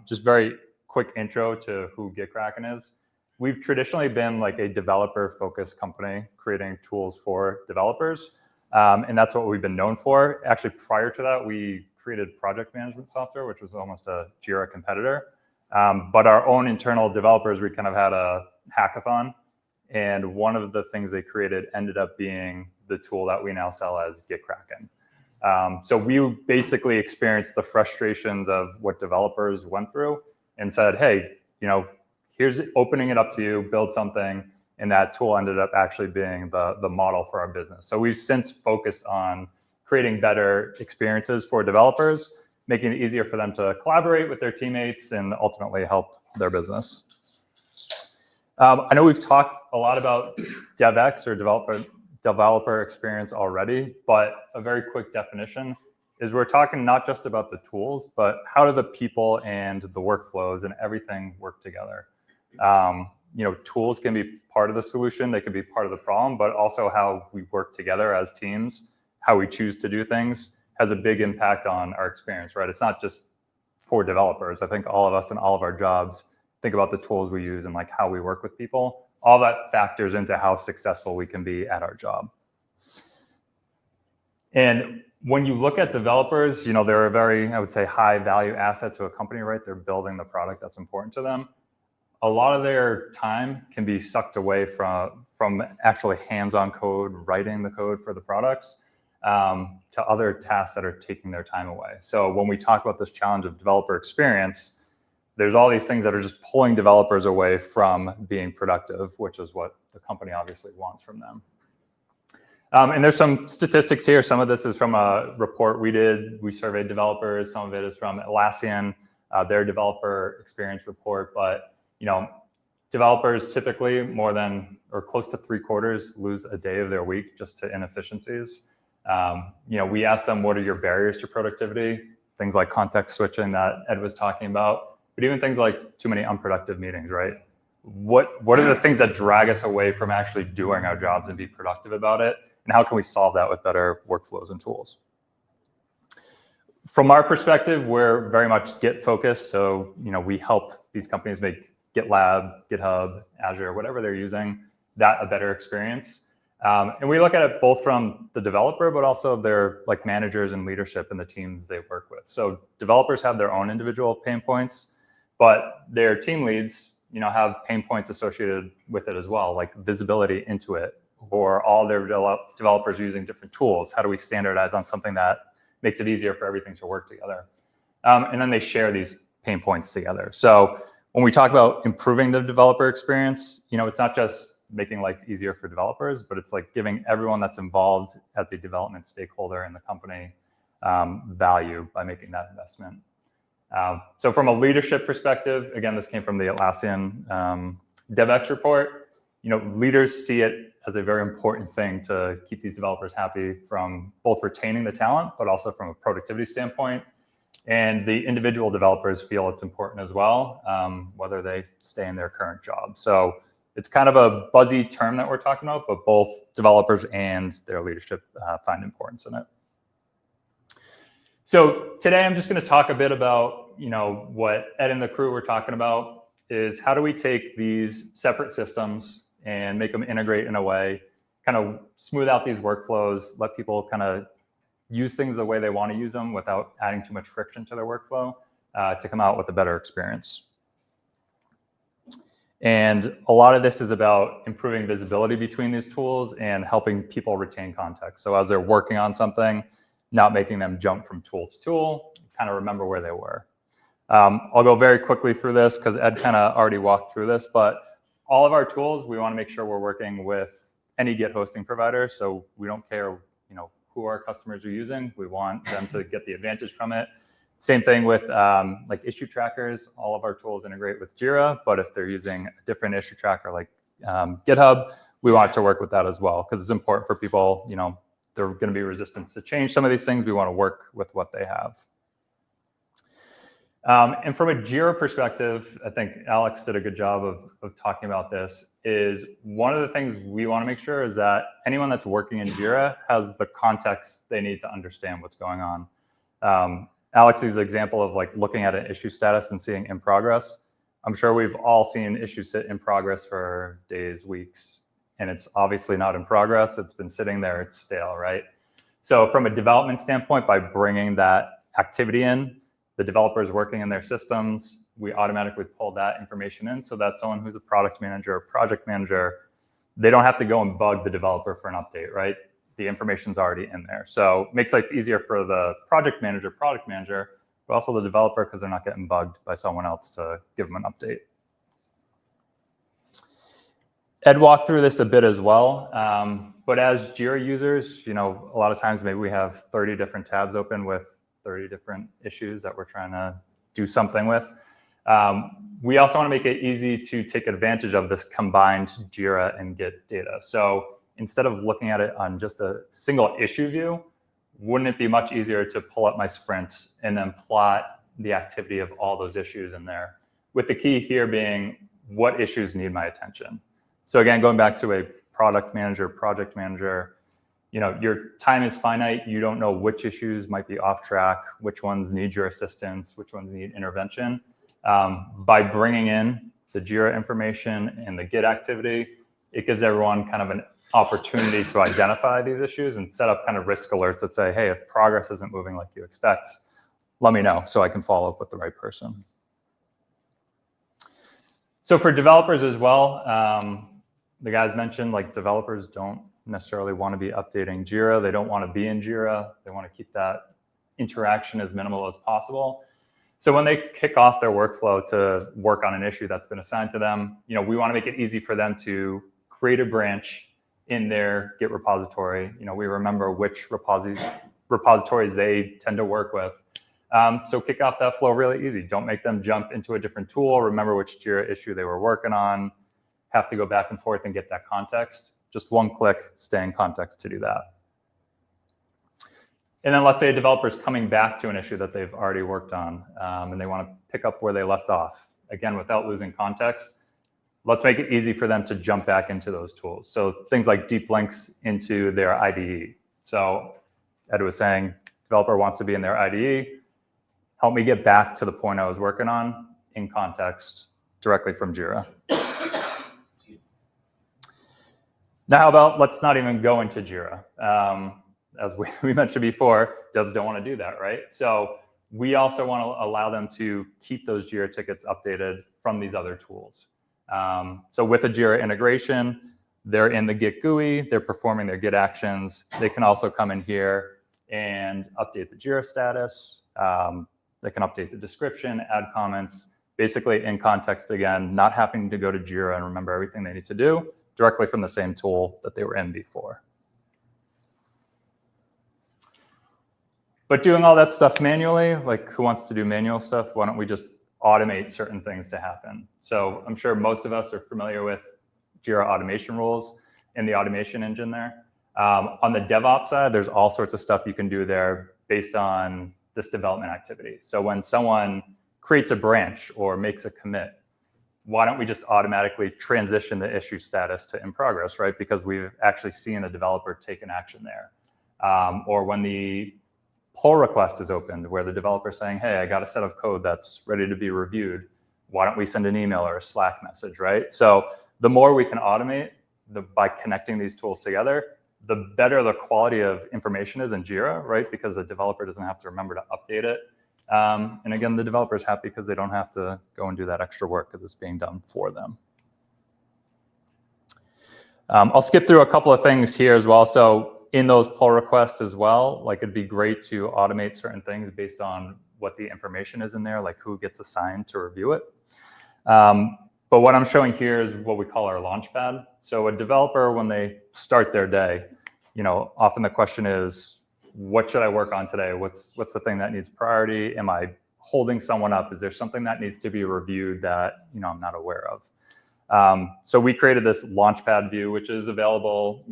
just very quick intro to who GitKraken is. We've traditionally been like a developer-focused company creating tools for developers. And that's what we've been known for. Actually, prior to that, we created project management software, which was almost a Jira competitor. But our own internal developers, we kind of had a hackathon. And one of the things they created ended up being the tool that we now sell as GitKraken. So we basically experienced the frustrations of what developers went through and said, hey, here's opening it up to you, build something. And that tool ended up actually being the model for our business. So we've since focused on creating better experiences for developers, making it easier for them to collaborate with their teammates and ultimately help their business. I know we've talked a lot about DevX or developer experience already, but a very quick definition is we're talking not just about the tools, but how do the people and the workflows and everything work together. Tools can be part of the solution, they can be part of the problem, but also how we work together as teams, how we choose to do things has a big impact on our experience, right? It's not just for developers. I think all of us in all of our jobs think about the tools we use and like how we work with people. All that factors into how successful we can be at our job. And when you look at developers, they're a very, I would say, high value asset to a company, right? They're building the product that's important to them. A lot of their time can be sucked away from actually hands-on code, writing the code for the products, to other tasks that are taking their time away. So when we talk about this challenge of developer experience, there's all these things that are just pulling developers away from being productive, which is what the company obviously wants from them. And there's some statistics here. Some of this is from a report we did. We surveyed developers. Some of it is from Atlassian, their developer experience report. But developers typically more than or close to 3/4 lose a day of their week just to inefficiencies. We asked them, what are your barriers to productivity? Things like context switching that Ed was talking about, but even things like too many unproductive meetings, right? What are the things that drag us away from actually doing our jobs and be productive about it? And how can we solve that with better workflows and tools? From our perspective, we're very much Git focused. So, we help these companies make GitLab, GitHub, Azure, whatever they're using, that a better experience. And we look at it both from the developer, but also their managers and leadership and the teams they work with. So developers have their own individual pain points, but their team leads, have pain points associated with it as well, like visibility into it, or all their developers using different tools. How do we standardize on something that makes it easier for everything to work together? And then they share these pain points together. So when we talk about improving the developer experience, it's not just making life easier for developers, but it's like giving everyone that's involved as a development stakeholder in the company value by making that investment. So from a leadership perspective, again, this came from the Atlassian DevOps report. Leaders see it as a very important thing to keep these developers happy from both retaining the talent, but also from a productivity standpoint. And the individual developers feel it's important as well, whether they stay in their current job. So it's kind of a buzzy term that we're talking about, but both developers and their leadership find importance in it. So today I'm just going to talk a bit about, what Ed and the crew were talking about is how do we take these separate systems and make them integrate in a way, kind of smooth out these workflows, let people kind of use things the way they want to use them without adding too much friction to their workflow to come out with a better experience. And a lot of this is about improving visibility between these tools and helping people retain context. So as they're working on something, not making them jump from tool to tool, kind of remember where they were. I'll go very quickly through this because Ed kind of already walked through this, but all of our tools, we want to make sure we're working with any Git hosting provider. So we don't care, who our customers are using. We want them to get the advantage from it. Same thing with like issue trackers. All of our tools integrate with Jira, but if they're using a different issue tracker like GitHub, we want it to work with that as well because it's important for people, they're going to be resistant to change some of these things. We want to work with what they have. And from a Jira perspective, I think Alex did a good job of talking about this, is one of the things we want to make sure is that anyone that's working in Jira has the context they need to understand what's going on. Alex's example of like looking at an issue status and seeing in progress. I'm sure we've all seen issues sit in progress for days, weeks, and it's obviously not in progress. It's been sitting there, it's stale, right? So from a development standpoint, by bringing that activity in, the developers working in their systems, we automatically pull that information in so that someone who's a product manager or project manager, they don't have to go and bug the developer for an update, right? The information's already in there. So it makes life easier for the project manager, product manager, but also the developer because they're not getting bugged by someone else to give them an update. Ed walked through this a bit as well, but as Jira users, a lot of times maybe we have 30 different tabs open with 30 different issues that we're trying to do something with. We also want to make it easy to take advantage of this combined Jira and Git data. So instead of looking at it on just a single issue view, wouldn't it be much easier to pull up my sprint and then plot the activity of all those issues in there? With the key here being what issues need my attention. So again, going back to a product manager, project manager, your time is finite. You don't know which issues might be off track, which ones need your assistance, which ones need intervention. By bringing in the Jira information and the Git activity, it gives everyone kind of an opportunity to identify these issues and set up kind of risk alerts that say, hey, if progress isn't moving like you expect, let me know so I can follow up with the right person. So for developers as well, the guys mentioned like developers don't necessarily want to be updating Jira. They don't want to be in Jira. They want to keep that interaction as minimal as possible. So when they kick off their workflow to work on an issue that's been assigned to them, we want to make it easy for them to create a branch in their Git repository. We remember which repositories they tend to work with. So kick off that flow really easy. Don't make them jump into a different tool. Remember which Jira issue they were working on. Have to go back and forth and get that context. Just one click, stay in context to do that. And then let's say a developer is coming back to an issue that they've already worked on and they want to pick up where they left off. Again, without losing context, let's make it easy for them to jump back into those tools. So things like deep links into their IDE. So Ed was saying, developer wants to be in their IDE. Help me get back to the point I was working on in context directly from Jira. Now, how about let's not even go into Jira. As we mentioned before, devs don't want to do that, right? So we also want to allow them to keep those Jira tickets updated from these other tools. So with a Jira integration, they're in the Git GUI, they're performing their Git actions. They can also come in here and update the Jira status. They can update the description, add comments, basically in context again, not having to go to Jira and remember everything they need to do directly from the same tool that they were in before. But doing all that stuff manually, like who wants to do manual stuff? Why don't we just automate certain things to happen? So I'm sure most of us are familiar with Jira automation rules in the automation engine there. On the DevOps side, there's all sorts of stuff you can do there based on this development activity. So when someone creates a branch or makes a commit, why don't we just automatically transition the issue status to in progress, right? Because we've actually seen a developer take an action there. Or when the pull request is opened where the developer is saying, hey, I got a set of code that's ready to be reviewed. Why don't we send an email or a Slack message, right? So the more we can automate by connecting these tools together, the better the quality of information is in Jira, right? Because the developer doesn't have to remember to update it. And again, the developer is happy because they don't have to go and do that extra work because it's being done for them. I'll skip through a couple of things here as well. So in those pull requests as well, like it'd be great to automate certain things based on what the information is in there, like who gets assigned to review it. But what I'm showing here is what we call our launchpad. So a developer, when they start their day, often the question is, what should I work on today? What's the thing that needs priority? Am I holding someone up? Is there something that needs to be reviewed that I'm not aware of? So we created this launchpad view, which is available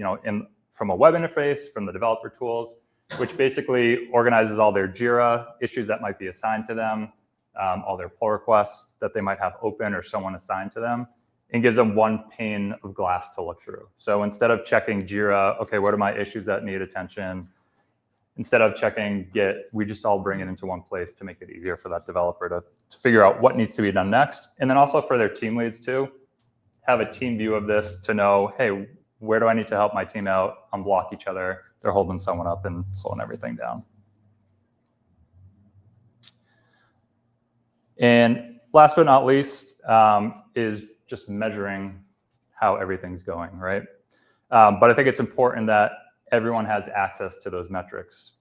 from a web interface, from the developer tools, which basically organizes all their Jira issues that might be assigned to them, all their pull requests that they might have open or someone assigned to them, and gives them one pane of glass to look through. So instead of checking Jira, okay, what are my issues that need attention? Instead of checking Git, we just all bring it into one place to make it easier for that developer to figure out what needs to be done next. And then also for their team leads too, have a team view of this to know, hey, where do I need to help my team out, unblock each other, they're holding someone up and slowing everything down. And last but not least is just measuring how everything's going, right? But I think it's important that everyone has access to those metrics.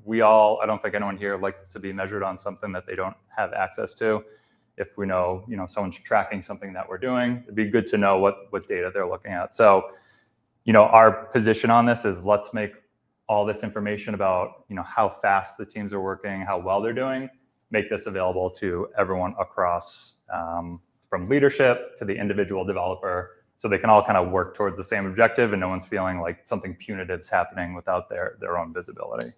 I don't think anyone here likes to be measured on something that they don't have access to. If we know, someone's tracking something that we're doing, it'd be good to know what data they're looking at. So, our position on this is let's make all this information about, how fast the teams are working, how well they're doing, make this available to everyone across from leadership to the individual developer, so they can all kind of work towards the same objective and no one's feeling like something punitive is happening without their own visibility.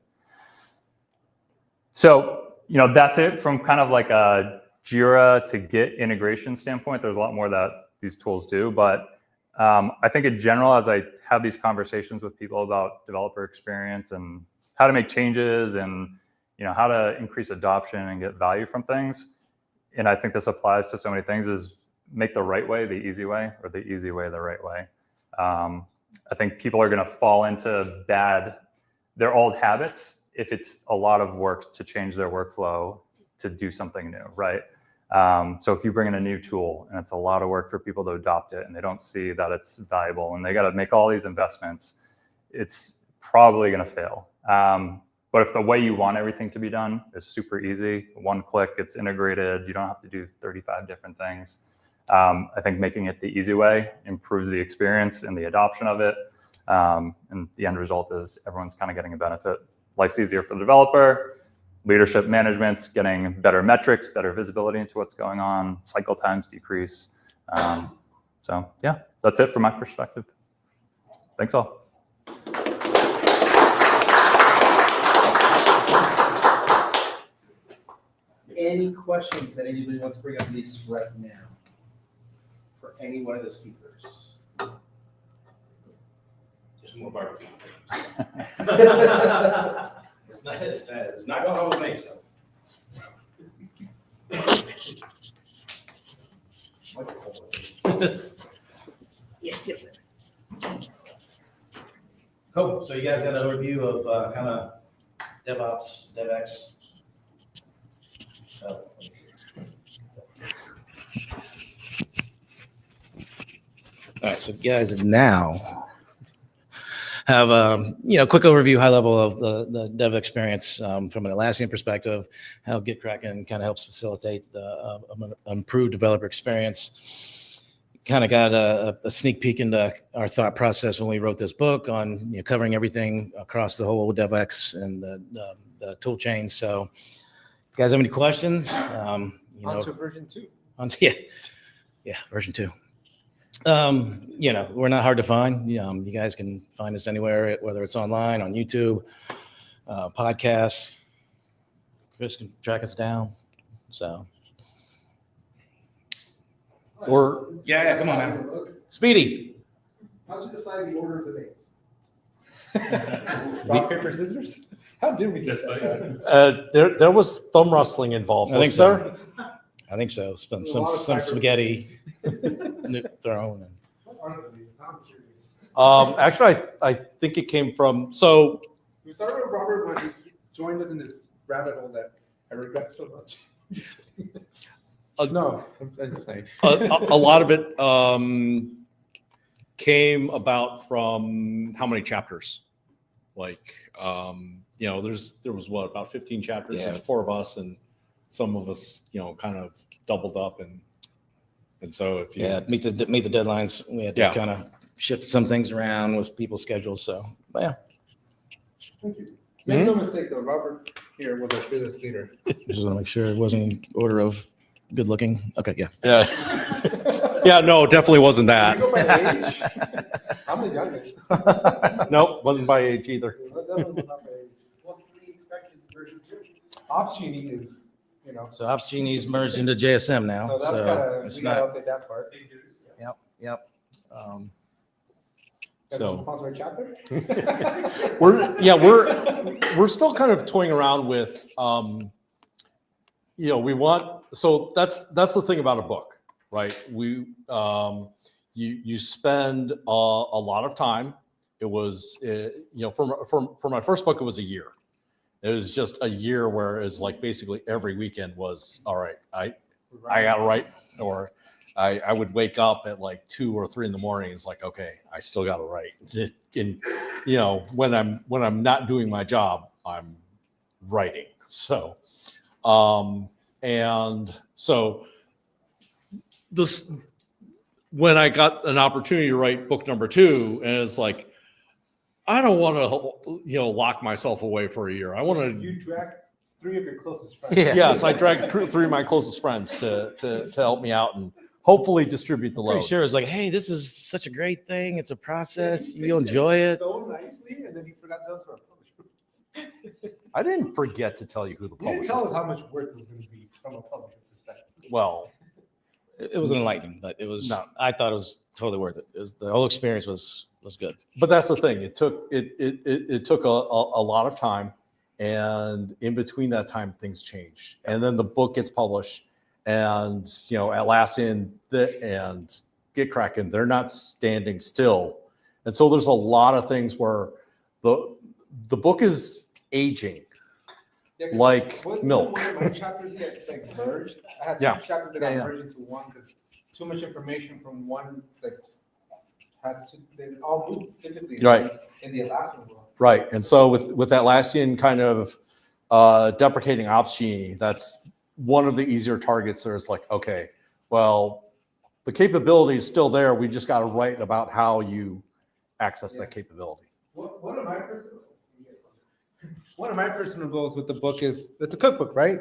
So, that's it from kind of like a Jira to Git integration standpoint. There's a lot more that these tools do, but I think in general, as I have these conversations with people about developer experience and how to make changes and how to increase adoption and get value from things, and I think this applies to so many things, is make the right way the easy way, or the easy way the right way. I think people are going to fall into their old habits if it's a lot of work to change their workflow to do something new, right? So if you bring in a new tool and it's a lot of work for people to adopt it and they don't see that it's valuable and they got to make all these investments, it's probably going to fail. But if the way you want everything to be done is super easy, one click, it's integrated, you don't have to do 35 different things. I think making it the easy way improves the experience and the adoption of it. And the end result is everyone's kind of getting a benefit. Life's easier for the developer, leadership management's getting better metrics, better visibility into what's going on, cycle times decrease. So yeah, that's it from my perspective. Thanks all. Any questions that anybody wants to bring up, at least right now, for any one of the speakers? Just more barbecue. It's not going home with me, so. Cool. So you guys got an overview of kind of DevOps, DevX. All right, so guys now have a quick overview, high level of the dev experience from an Atlassian perspective, how GitKraken kind of helps facilitate the improved developer experience. Kind of got a sneak peek into our thought process when we wrote this book on covering everything across the whole DevX and the tool chain. So, if you guys have any questions? On to version 2. Yeah, version 2. We're not hard to find. You guys can find us anywhere, whether it's online, on YouTube, podcasts. Chris can track us down. So, Yeah, come on, man. Speedy. How'd you decide the order of the names? Rock, paper, scissors? How did we just say that? There was thumb wrestling involved. I think was so. there? I think so. Some There's a lot of some cyber- spaghetti thrown. What are these? I'm curious. Actually, I think it came from, so We started with Robert when he joined us in this rabbit hole that I regret so much. No, I'm just saying. a lot of it came about from how many chapters? Like, there was what, about 15 chapters. Yeah. There's 4 of us, and some of us, kind of doubled up, and so if you, Yeah, meet the deadlines. We had to Yeah. kind of shift some things around with people's schedules. So, but yeah, Thank you. Make no mistake though, Robert here was our fearless leader. just want to make sure it wasn't in order of good looking. Okay, yeah. yeah, no, it definitely wasn't Can we that. go by age? I'm the youngest. Nope, wasn't by age either. Definitely not by age. What can we expect in version 2? Ops Genie is, So Ops Genie's merged into JSM now. so that's So gotta, it's we gotta not. update that part. Yep. So- Sponsor a chapter? we're still kind of toying around with we want, so that's the thing about a book, right? We you spend a lot of time. It was for my first book, it was a year. It was just a year where it's like basically every weekend was all right. I gotta write, or I would wake up at like 2 or 3 in the morning. It's like, okay, I still got to write. And when I'm not doing my job, I'm writing. So, and so this, when I got an opportunity to write book number 2, and it's like, I don't want to, lock myself away for a year. I want to. You dragged 3 of your closest friends. Yeah. Yes, I dragged 3 of my closest friends to help me out and hopefully distribute the load. Pretty sure it's like, hey, this is such a great thing. It's a process. You You'll pitched enjoy it. so nicely, and then you forgot to tell us about publisher. I didn't forget to tell you who the You didn't publisher tell us was. how much work was going to be from a publisher perspective. Well, It was enlightening, but it was. No. I thought it was totally worth it. The whole experience was good. but that's the thing. It took a lot of time, and in between that time, things changed. And then the book gets published, and Atlassian and GitKraken, they're not standing still, and so there's a lot of things where the book is aging. Yeah, 'cause Like when milk. One of my chapters get merged. I had 2 Yeah. chapters that got Yeah. merged into one because too much information from one they all moved physically Right. in the Atlassian world. Right, and so with Atlassian kind of deprecating Ops Genie, that's one of the easier targets. There's like, okay, well, the capability is still there. We just got to write about how you access that capability. One of my personal goals with the book is it's a cookbook, right?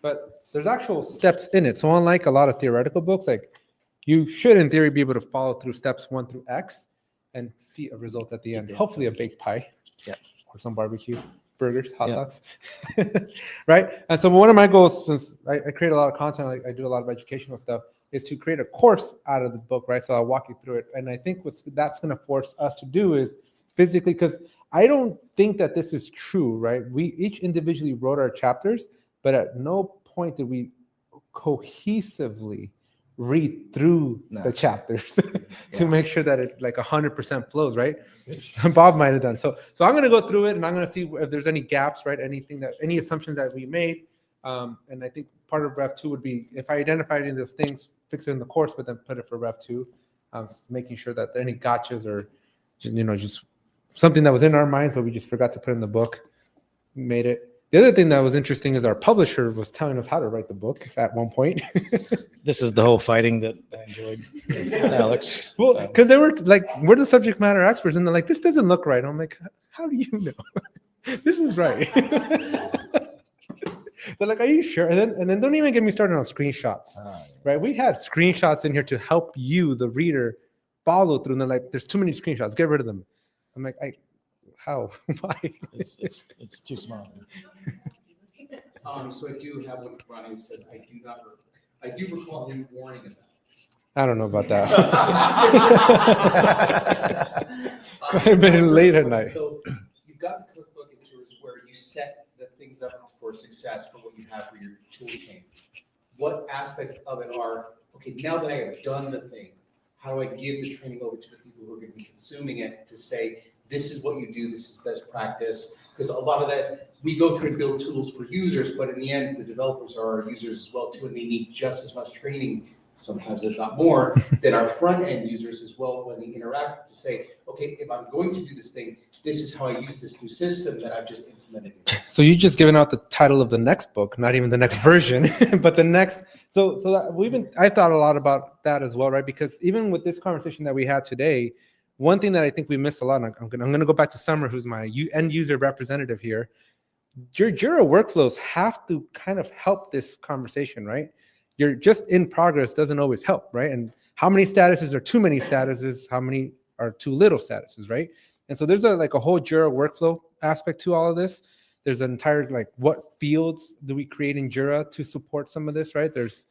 But there's actual steps in it. So unlike a lot of theoretical books, like you should in theory be able to follow through steps 1 through X and see a result at the end. Hopefully a baked pie. Yeah. Or some barbecue, burgers, hot Yeah. dogs. Right? And so one of my goals, since I create a lot of content, I do a lot of educational stuff, is to create a course out of the book, right? So I'll walk you through it. And I think what that's going to force us to do is physically, because I don't think that this is true, right? We each individually wrote our chapters, but at no point did we cohesively read through the chapters to make sure that it like 100% flows, right? Bob might have done. So I'm going to go through it and I'm going to see if there's any gaps, right? Any assumptions that we made. And I think part of Rev 2 would be if I identified any of those things, fix it in the course, but then put it for Rev 2, making sure that any gotchas or, just something that was in our minds, but we just forgot to put in the book, made it. The other thing that was interesting is our publisher was telling us how to write the book at one point. This is the whole fighting that I enjoyed with Alex. Well, because they were like, we're the subject matter experts, and they're like, this doesn't look right. I'm like, how do you know? This is right. They're like, are you sure? And then don't even get me started on screenshots, right? We had screenshots in here to help you, the reader, follow through. And they're like, there's too many screenshots. Get rid of them. I'm like, how? Why? It's too small. So I do have one running that says, I do recall him warning us. I don't know about that. I've been late at night. So you've got the cookbook in terms where you set the things up for success for what you have for your tool chain. What aspects of it are, okay, now that I have done the thing, how do I give the training over to the people who are going to be consuming it to say, this is what you do, this is best practice? Because a lot of that, we go through and build tools for users, but in the end, the developers are our users as well too, and they need just as much training, sometimes if not more, than our front end users as well when they interact to say, okay, if I'm going to do this thing, this is how I use this new system that I've just implemented. So you just given out the title of the next book, not even the next version, but the next. So that I thought a lot about that as well, right? Because even with this conversation that we had today, one thing that I think we missed a lot, and I'm going to go back to Summer, who's my end user representative here. Your Jira workflows have to kind of help this conversation, right? You're just in progress doesn't always help, right? And how many statuses are too many statuses? How many are too little statuses, right? And so there's a whole Jira workflow aspect to all of this. There's an entire, what fields do we create in Jira to support some of this, right? There's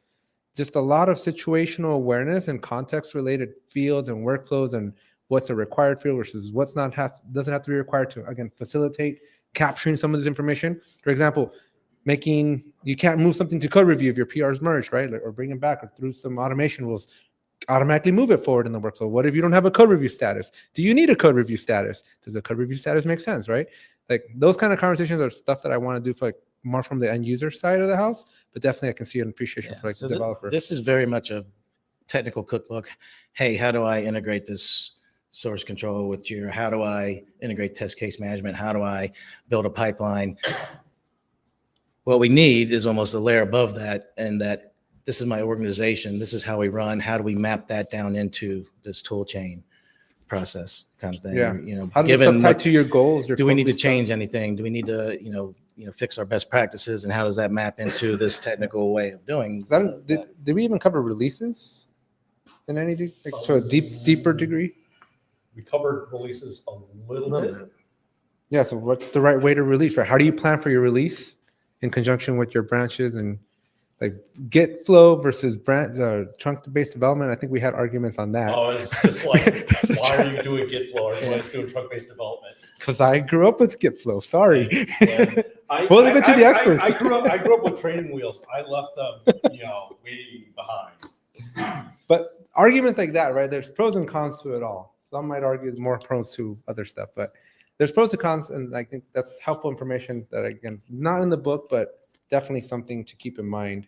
just a lot of situational awareness and context related fields and workflows and what's a required field versus what's not doesn't have to be required to, again, facilitate capturing some of this information. For example, you can't move something to code review if your PRs merge, right? Or bring them back, or through some automation rules, automatically move it forward in the workflow. What if you don't have a code review status? Do you need a code review status? Does a code review status make sense, right? Those kind of conversations are stuff that I want to do for more from the end user side of the house, but definitely I can see an appreciation for the developer. This is very much a technical cookbook. Hey, how do I integrate this source control with Jira? How do I integrate test case management? How do I build a pipeline? What we need is almost a layer above that, and that this is my organization. This is how we run. How do we map that down into this tool chain process kind of thing? Yeah. How does given stuff tie to your goals? do we need to change anything? Do we need to, fix our best practices? And how does that map into this technical way of doing? Did we even cover releases in any to a deeper degree? We covered releases a little bit. Yeah. So what's the right way to release? Right? How do you plan for your release in conjunction with your branches and Git flow versus trunk-based development? I think we had arguments on that. Oh, it's just like, why are you doing Git flow? Everybody's doing trunk-based development. Because I grew up with Git flow. Sorry. We'll leave it to the experts. I grew up with training wheels. I left them, way behind. But arguments like that, right? There's pros and cons to it all. Some might argue more pros to other stuff, but there's pros and cons, and I think that's helpful information that, again, not in the book, but definitely something to keep in mind,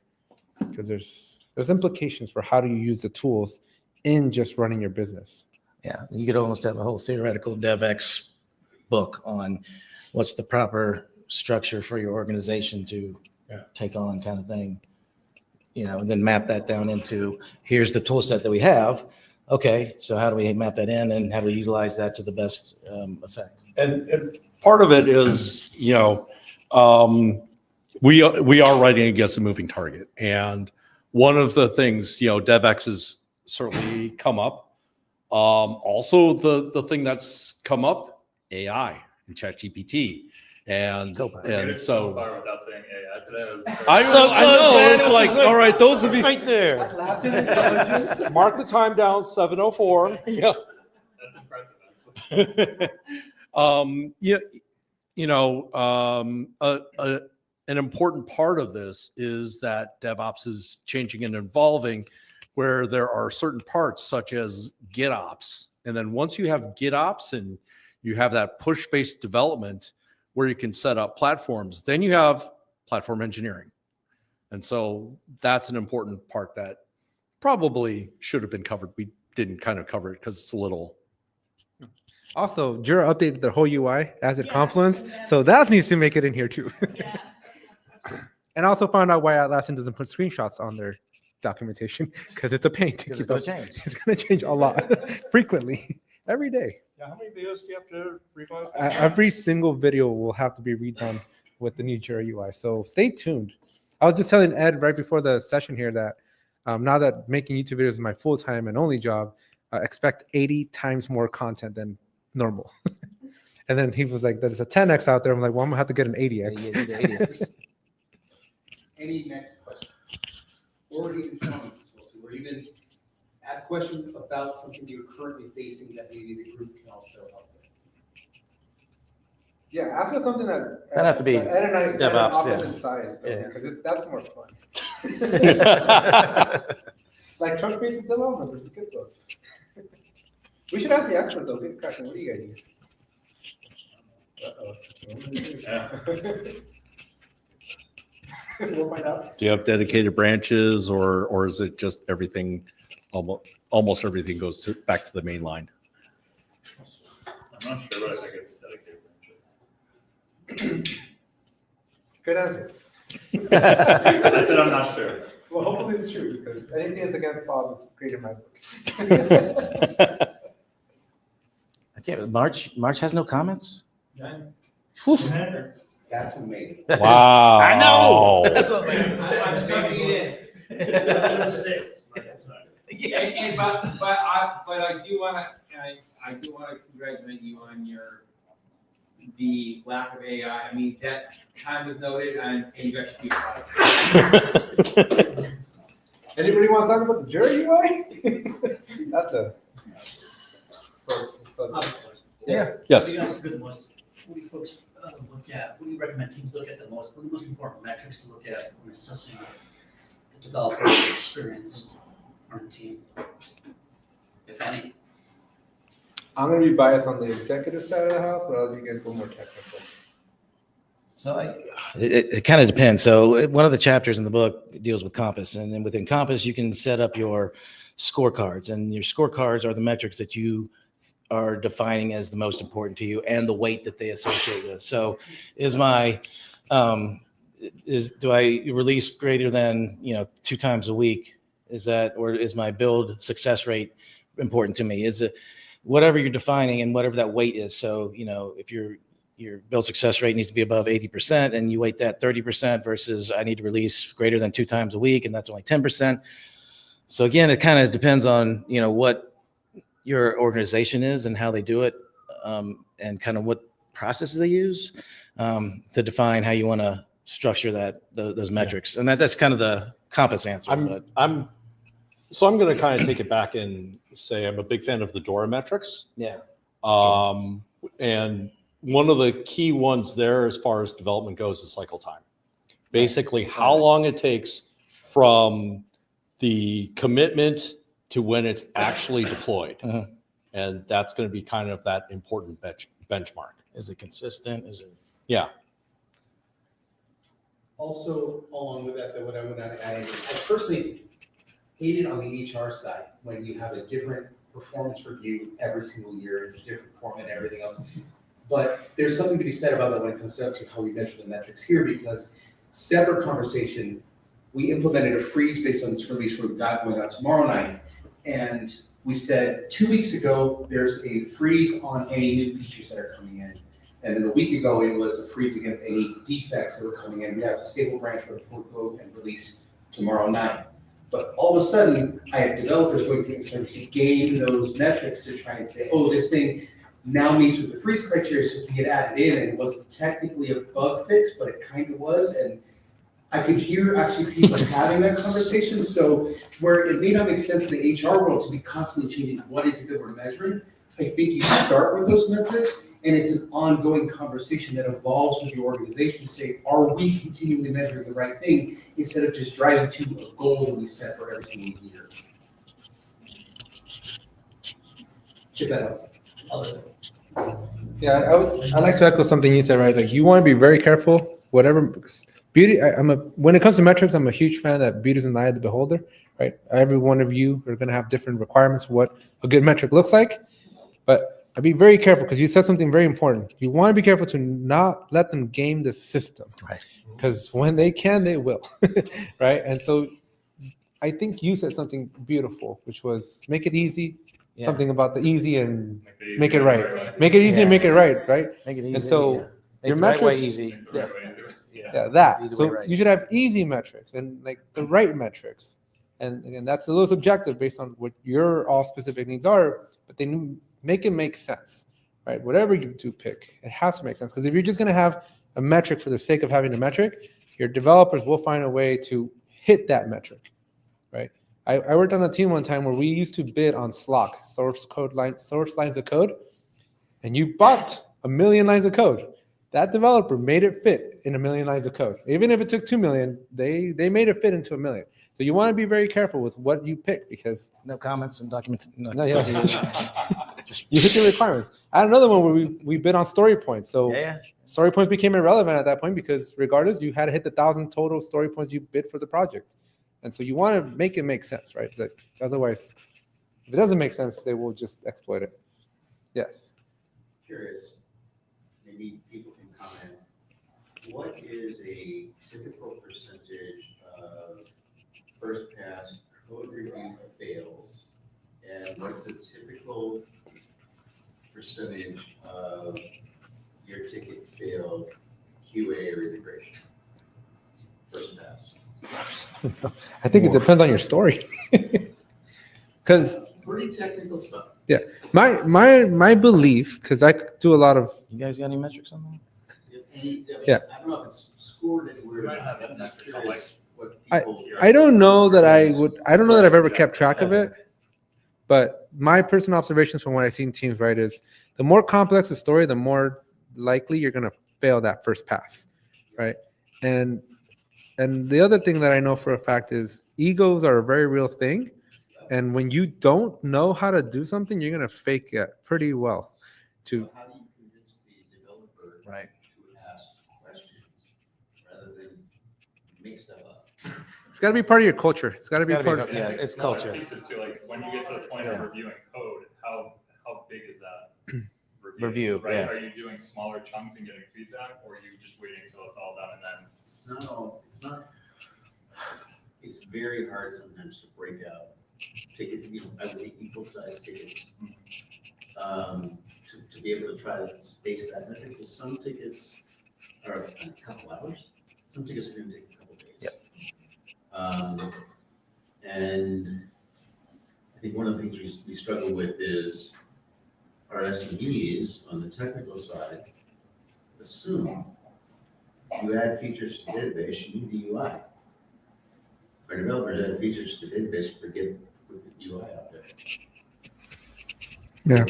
because there's implications for how do you use the tools in just running your business. Yeah, you could almost have a whole theoretical DevX book on what's the proper structure for your organization to take on, kind of thing. And then map that down into, here's the tool set that we have. Okay, so how do we map that in, and how do we utilize that to the best effect? And part of it is, we are writing against a moving target. And one of the things, DevX has certainly come up. Also, the thing that's come up, AI and ChatGPT. And so without saying AI today. I know, it's like, all right, those of you right there. Mark the time down, 7:04. Yeah. That's impressive. An important part of this is that DevOps is changing and evolving, where there are certain parts such as GitOps. And then once you have GitOps and you have that push-based development where you can set up platforms, then you have platform engineering. And so that's an important part that probably should have been covered. We didn't kind of cover it because it's a little. Also, Jira updated the whole UI as it Confluence, so that needs to make it in here too. Yeah. And I also found out why Atlassian doesn't put screenshots on their documentation, because it's a pain to It's keep going up. to change. It's going to change a lot, frequently, every day. Yeah, how many videos do you have to revise? Every single video will have to be redone with the new Jira UI. So stay tuned. I was just telling Ed right before the session here that now that making YouTube videos is my full-time and only job, expect 80 times more content than normal. And then he was like, there's a 10X out there. I'm like, well, I'm gonna have to get an 80X. Any next questions? Or even comments as well, too, or even add questions about something you're currently facing that maybe the group can also help with. Yeah, ask us something that. Doesn't have to be that Ed and I stand on DevOps, yeah. opposite sides, though, Yeah. because that's more fun. Like trunk-based development versus Cookbook. We should ask the experts though. GitKraken, what do you guys use? We'll find out. Do you have dedicated branches, or is it just everything? Almost everything goes back to the main line. I'm not sure, but I think it's dedicated. Good answer. I said I'm not sure. Well, hopefully it's true, because anything that's against Bob is great in my book. I can't. March has no comments. That's amazing. Wow. I know. That's what I'm sucking it in. It's 7:06. But I do want to congratulate you on the lack of AI. I mean, that time was noted, and you guys should be proud of it. Anybody want to talk about the jury UI? That's a. Yeah. Yes. You guys are the most, what do you folks look at, what do you recommend teams look at the most? What are the most important metrics to look at when assessing the developer experience on a team, if any? I'm going to be biased on the executive side of the house, but I'll let you guys go more technical. So it kind of depends. So one of the chapters in the book deals with Compass, and then within Compass, you can set up your scorecards, and your scorecards are the metrics that you are defining as the most important to you and the weight that they associate with. So do I release greater than 2 times a week? Or is my build success rate important to me? Is it whatever you're defining and whatever that weight is? So if your build success rate needs to be above 80% and you weight that 30% versus I need to release greater than 2 times a week and that's only 10%. So again, it kind of depends on what your organization is and how they do it, and kind of what processes they use to define how you want to structure those metrics. And that's kind of the Compass answer. I'm going to kind of take it back and say I'm a big fan of the Dora metrics. Yeah. And one of the key ones there as far as development goes is cycle time. Basically, how long it takes from the commitment to when it's actually deployed. Uh-huh. And that's going to be kind of that important benchmark. Is it consistent? Is it? Yeah. Also, along with that, what I would add, I personally hate it on the HR side when you have a different performance review every single year. It's a different format and everything else. But there's something to be said about that when it comes down to how we measure the metrics here, because separate conversation, we implemented a freeze based on this release we've got going out tomorrow night. And we said 2 weeks ago, there's a freeze on any new features that are coming in. And then a week ago, it was a freeze against any defects that were coming in. We have a stable branch for the full code and release tomorrow night. But all of a sudden, I had developers going through and starting to gain those metrics to try and say, oh, this thing now meets with the freeze criteria, so it can get added in. And it wasn't technically a bug fix, but it kind of was. And I could hear actually people having that conversation. So where it may not make sense in the HR world to be constantly changing what is it that we're measuring, I think you start with those metrics, and it's an ongoing conversation that evolves with the organization to say, are we continually measuring the right thing instead of just driving to a goal that we set for every single year? If that helps. Yeah, I'd like to echo something you said, right? Like you want to be very careful, whatever. Beauty, when it comes to metrics, I'm a huge fan that beauty is in the eye of the beholder, right? Every one of you are going to have different requirements for what a good metric looks like. But I'd be very careful because you said something very important. You want to be careful to not let them game the system. Right. Because when they can, they will, right? And so I think you said something beautiful, which was make it easy, something about the easy and make it right. Make it easy and make it right, right? Make it easy. And so Make your the right way metrics, easy. that. Easy So way right. you should have easy metrics and like the right metrics. And again, that's a little subjective based on what your all specific needs are, but they make it make sense, right? Whatever you do pick, it has to make sense. Because if you're just going to have a metric for the sake of having a metric, your developers will find a way to hit that metric, right? I worked on a team one time where we used to bid on SLOC, source lines of code, and you bought 1 million lines of code. That developer made it fit in 1 million lines of code. Even if it took 2 million, they made it fit into 1 million. So you want to be very careful with what you pick because No comments and documents. No. just you hit the requirements. I had another one where we bid on story points. So Yeah. story points became irrelevant at that point because regardless, you had to hit the 1,000 total story points you bid for the project. And so you want to make it make sense, right? Like, otherwise, if it doesn't make sense, they will just exploit it. Yes. Curious, maybe people can comment. What is a typical percentage of first pass code review fails? And what's a typical percentage of your ticket failed QA or integration? First pass. I think it depends on your story. Because Pretty technical stuff. my belief, because I do a lot of You guys got any metrics on Yeah. I don't know if it's scored anywhere. You might have I'm metrics just on, curious what I people. don't know that I don't know that I've ever kept track of it, but my personal observations from what I've seen teams, right, is the more complex the story, the more likely you're going to fail that first pass, right? And the other thing that I know for a fact is egos are a very real thing. And when you don't know how to do something, you're going to fake it pretty well. So how do you convince the developer Right. to ask questions rather than make stuff up? It's got to be part of your culture. It's got to It's be gotta be part part- of yeah, I think it's smaller culture. Pieces too, like when you get to the point of Yeah. reviewing code, how big is that Review, Right? yeah. Are you doing smaller chunks and getting feedback, or are you just waiting until it's all done and then? It's very hard sometimes to break out ticket, I would say equal sized tickets. To be able to try to space that metric, because some tickets are a couple hours, some tickets are gonna take a couple days. Yep. And I think one of the things we struggle with is our SMEs on the technical side assume you add features to the database, you need the UI. Our developers add features to the database, forget put the UI out there. Yeah.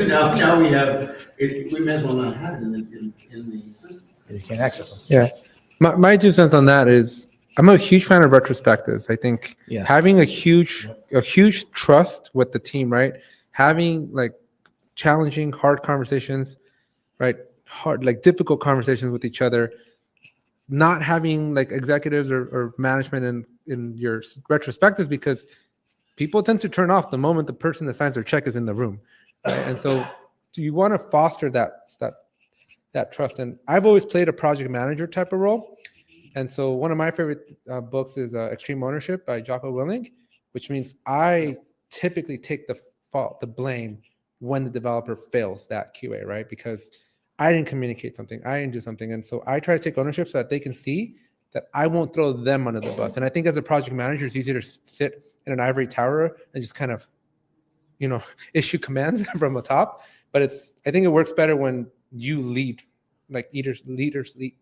Now we have, we may as well not have it in the system. You can't access them. Yeah. My 2 cents on that is I'm a huge fan of retrospectives. I think Yes. having a huge trust with the team, right? Having like challenging, hard conversations, right? Hard, like difficult conversations with each other. Not having like executives or management in your retrospectives because people tend to turn off the moment the person that signs their check is in the room, right? And so you want to foster that trust. And I've always played a project manager type of role. And so one of my favorite books is Extreme Ownership by Jocko Willink, which means I typically take the blame when the developer fails that QA, right? Because I didn't communicate something, I didn't do something. And so I try to take ownership so that they can see that I won't throw them under the bus. And I think as a project manager, it's easier to sit in an ivory tower and just kind of, issue commands from the top. But I think it works better when you lead, like leaders lead.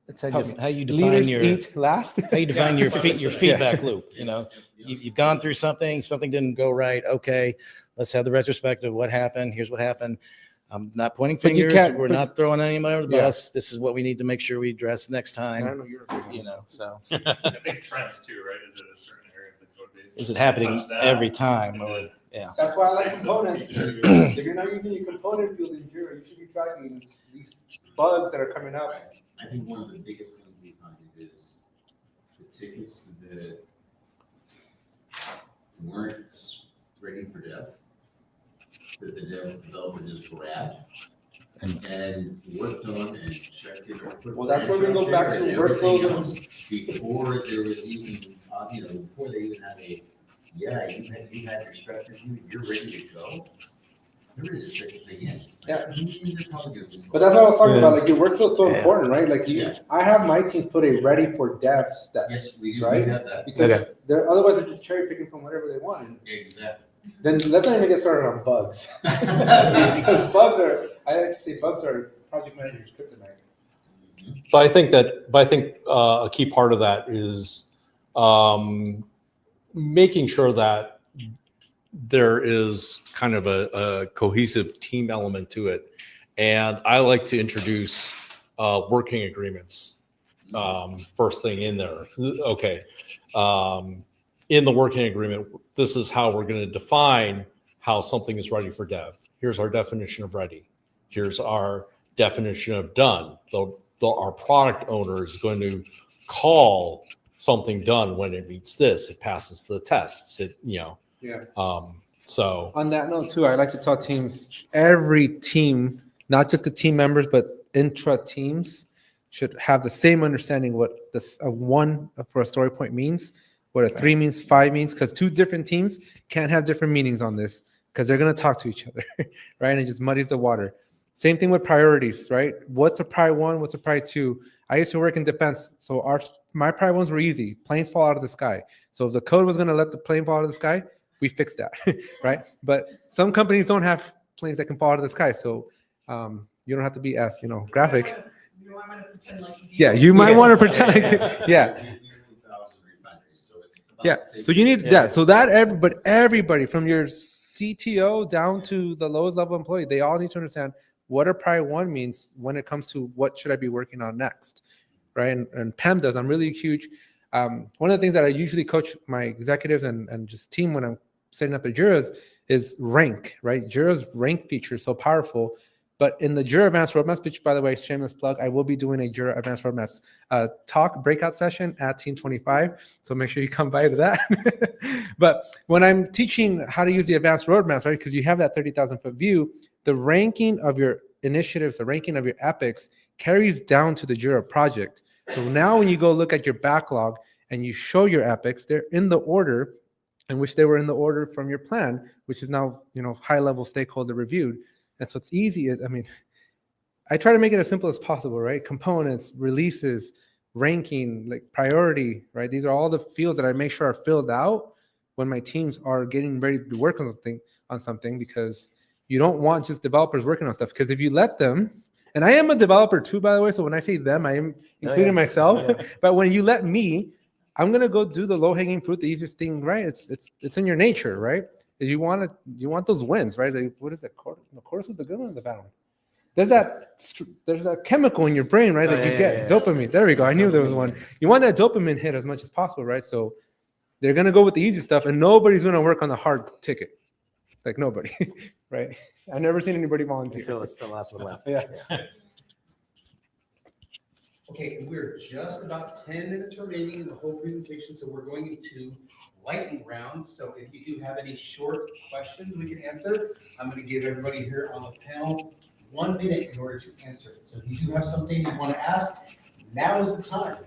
That's how you define Leaders your eat last. how you define your feedback loop. You've gone through something didn't go right. Okay, let's have the retrospective. What happened? Here's what happened. I'm not pointing But you fingers. can't- We're but- not throwing anybody under the Yeah. bus. This is what we need to make sure we address next I time. know you're a So I think trends too, right? Is it a certain area of the code base? is it happening Touch that? every time? Is Or, it- yeah. That's why I like Types of components. features? If you're not using your component field in Jira, you should be tracking these bugs that are coming up. I think one of the biggest things we find is the tickets that weren't ready for dev, that the developer just grabbed and worked on and checked it. or put Well, that's where we go back to and everything workflows. else Before there was even, before they even had you had your structure, you're ready to go. They're ready to check the thing in. Yeah. They're probably gonna just- But that's what I was talking Yeah. about. Like your workflow is so Yeah. important, right? Like Yeah. I have my teams put a ready for dev step. Yes, we do, Right? we have that. Because Okay. otherwise they're just cherry picking from whatever they want. Exactly. Then let's not even get started on bugs. Because I like to say bugs are project manager's kryptonite. But I think a key part of that is making sure that there is kind of a cohesive team element to it. And I like to introduce working agreements first thing in there. Okay. In the working agreement, this is how we're going to define how something is ready for dev. Here's our definition of ready. Here's our definition of done. Our product owner is going to call something done when it meets this. It passes the tests. Yeah. So On that note too, I like to tell teams, every team, not just the team members, but intra teams should have the same understanding what a 1 for a story point means, what a 3 means, 5 means, because 2 different teams can't have different meanings on this because they're going to talk to each other, right? And it just muddies the water. Same thing with priorities, right? What's a priority 1? What's a priority 2? I used to work in defense, so my priority 1s were easy. Planes fall out of the sky. So if the code was going to let the plane fall out of the sky, we fixed that, right? But some companies don't have planes that can fall out of the sky, so you don't have to be as graphic. You might want to pretend like you Yeah, you might want to pretend like yeah. So you need that. So that everybody from your CTO down to the lowest level employee, they all need to understand what a priority 1 means when it comes to what should I be working on next, right? And Pam does. I'm really huge. One of the things that I usually coach my executives and just team when I'm setting up the Jira's is rank, right? Jira's rank feature is so powerful. But in the Jira Advanced Roadmaps, which, by the way, shameless plug, I will be doing a Jira Advanced Roadmaps talk breakout session at Team 25. So make sure you come by to that. But when I'm teaching how to use the Advanced Roadmaps, right, because you have that 30,000-foot view, the ranking of your initiatives, the ranking of your epics carries down to the Jira project. So now when you go look at your backlog and you show your epics, they're in the order in which they were in the order from your plan, which is now high-level stakeholder reviewed. And so it's easy. I mean, I try to make it as simple as possible, right? Components, releases, ranking, like priority, right? These are all the fields that I make sure are filled out when my teams are getting ready to work on something, because you don't want just developers working on stuff. Because if you let them, and I am a developer too, by the way, so when I say them, I am including myself. But when you let me, I'm gonna go do the low-hanging fruit, the easiest thing, right? It's in your nature, right? You want those wins, right? Like, what is it? The chorus is the good one or the bad one? There's that chemical in your brain, right? That you get dopamine. There we go. I knew there was one. You want that dopamine hit as much as possible, right? So they're gonna go with the easy stuff, and nobody's gonna work on the hard ticket. Like nobody, right? I've never seen anybody volunteer. Until it's the last one left. Yeah. Okay, and we're just about 10 minutes remaining in the whole presentation, so we're going into lightning round. So if you do have any short questions we can answer, I'm going to give everybody here on the panel 1 minute in order to answer it. So if you do have something you want to ask, now is the time.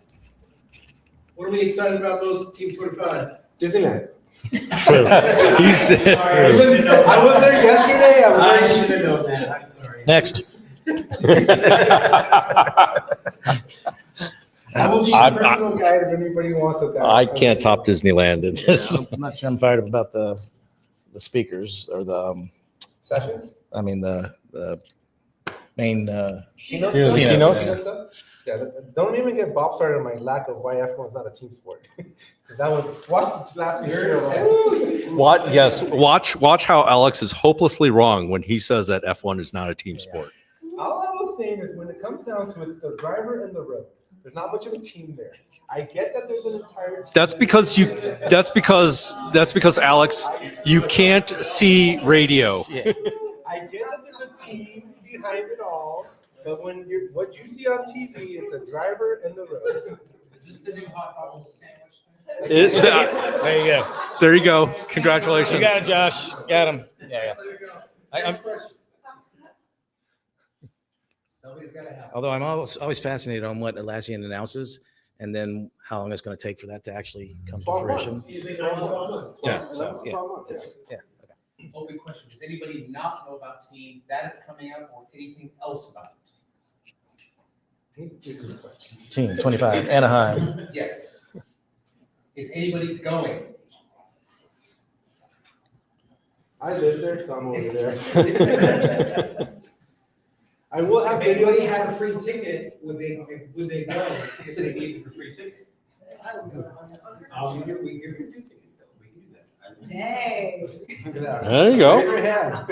What are we excited about most, Team 25? Disneyland. he said, I was there yesterday. I should have known that. I'm sorry. Next. I will be a personal guide if anybody wants a guide. I can't top Disneyland in this. I'm not sure I'm fired up about the speakers or the Sessions? I mean the main Keynotes? Yeah, the keynotes. Yeah, don't even get Bob started on my lack of why F1's not a team sport. That was watch last week's. Watch how Alex is hopelessly wrong when he says that F1 is not a team sport. All I was saying is when it comes down to it, the driver and the road. There's not much of a team there. I get that there's an entire team. That's because Alex, you can't see radio. I get that there's a team behind it all, but what you see on TV is the driver and the road. Is this the new hot dogs sandwich? There you go. There you go. Congratulations. You got it, Josh. Got him. Yeah. I'm, Somebody's got to have. although I'm always fascinated on what Atlassian announces and then how long it's going to take for that to actually come to 12 fruition. months. Usually 12 months. Yeah. 11 So to yeah, 12 months, it's yeah. Open question. Does anybody not know about team that is coming out or anything else about it? Team 25 Anaheim. Yes. Is anybody going? I live there, so I'm over there. I will have If anybody video. had a free ticket, would they go if they needed a free ticket? We give you 2 tickets though. Dang. There you go. Raise your hand.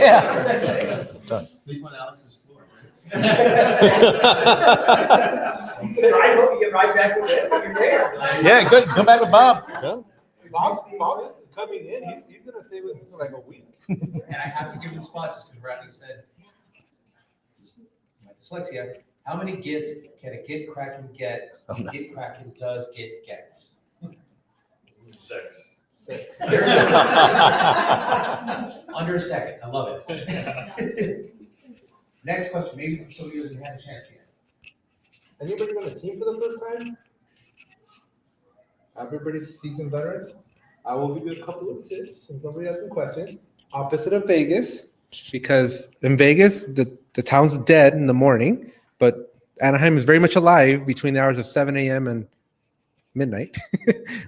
Yeah. Sleep on Alex's floor, I hope you get right back with it when you're there. Yeah, good. Come back with Bob. Bob's coming in. He's gonna stay with me for like a week. And I have to give him a spot just because Rodney said, my dyslexia, how many gets can a GitKraken get? GitKraken does gets. 6. Under a second. I love it. Next question, maybe for some of you who haven't had a chance yet. Anybody on the team for the first time? Everybody's seasoned veterans. I will give you a couple of tips and somebody has some questions. Opposite of Vegas, because in Vegas, the town's dead in the morning, but Anaheim is very much alive between the hours of 7 a.m. and midnight,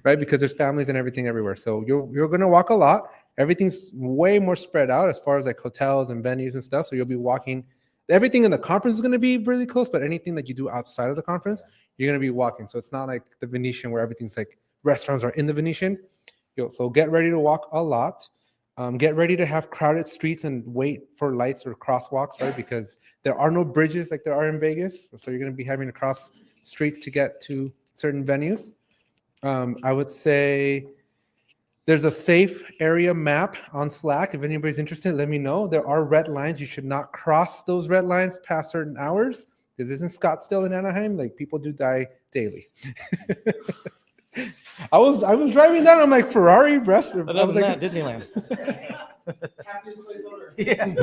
right? Because there's families and everything everywhere. So you're going to walk a lot. Everything's way more spread out as far as like hotels and venues and stuff. So you'll be walking. Everything in the conference is going to be really close, but anything that you do outside of the conference, you're going to be walking. So it's not like the Venetian where everything's like restaurants are in the Venetian. So get ready to walk a lot. Get ready to have crowded streets and wait for lights or crosswalks, right? Because there are no bridges like there are in Vegas. So you're going to be having to cross streets to get to certain venues. I would say there's a safe area map on Slack. If anybody's interested, let me know. There are red lines. You should not cross those red lines past certain hours. Because isn't Scottsdale in Anaheim? Like people do die daily. I was driving down. I'm like Ferrari restaurant. Other than that, Disneyland. Happiest place on earth. Yeah.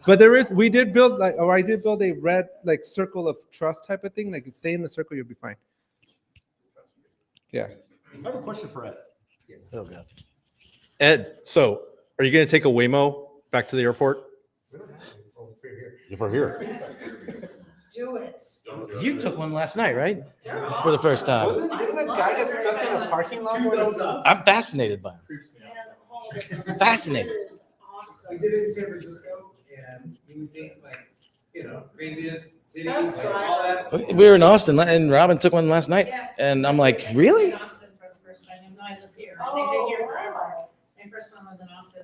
But I did build a red like circle of trust type of thing. Like if stay in the circle, you'll be fine. Yeah. I have a question for Ed. Oh, God. Ed, so are you going to take a Waymo back to the airport? If we're here. Do it. You took one last night, right? For the first time. Didn't a guy get stuck in a parking lot? I'm fascinated by him. Fascinated. We did it in San Francisco, and you would think like, craziest city, That's like, all that. We were in Austin, and Robin took one last night, and I'm like, really? In Austin for the first time, even though I live here. I've been here forever. My first one was in Austin.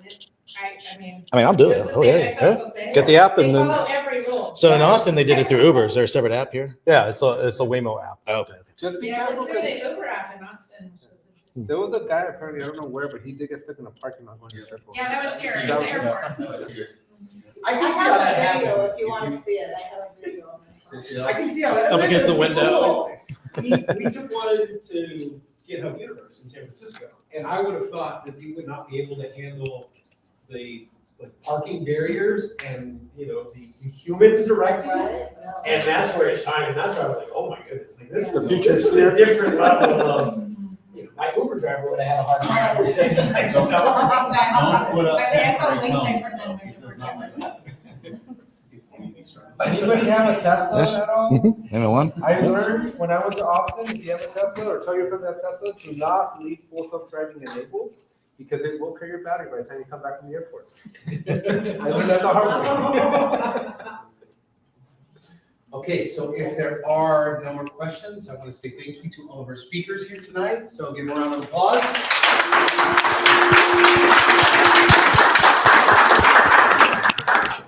I mean, I'll do it. it's the Oh, same, yeah. I thought so same. Get the app and They then- follow every rule. So in Austin, they did it through Uber. Is there a separate app here? Yeah, it's a Waymo app. Oh, okay. Just be Yeah, it careful. was through 'Cause the Uber app in Austin. which was interesting. there was a guy apparently, I don't know where, but he did get stuck in a parking lot going to circle. Yeah, that was scary. That was- The airport. I can see how that happened. If you want to see it, I have a video on my phone. I can see how that. Up against the window. We took one to GitHub Universe in San Francisco, and I would have thought that you would not be able to handle the parking barriers and, the humans directing it. And that's where it shined, and that's where I was like, oh my goodness, like this is a different level of, my Uber driver would have had a hard time understanding. I don't know. Don't put up But they have temporary probably thumbs. safer than It does not work. Anybody have a Tesla at all? Anyone? I learned when I went to Austin, if you have a Tesla or tell your friends that Tesla, do not leave full self-driving enabled because it will kill your battery by the time you come back from the airport. I learned that the hard way. Okay, so if there are no more questions, I want to say thank you to all of our speakers here tonight. So give them a round of applause.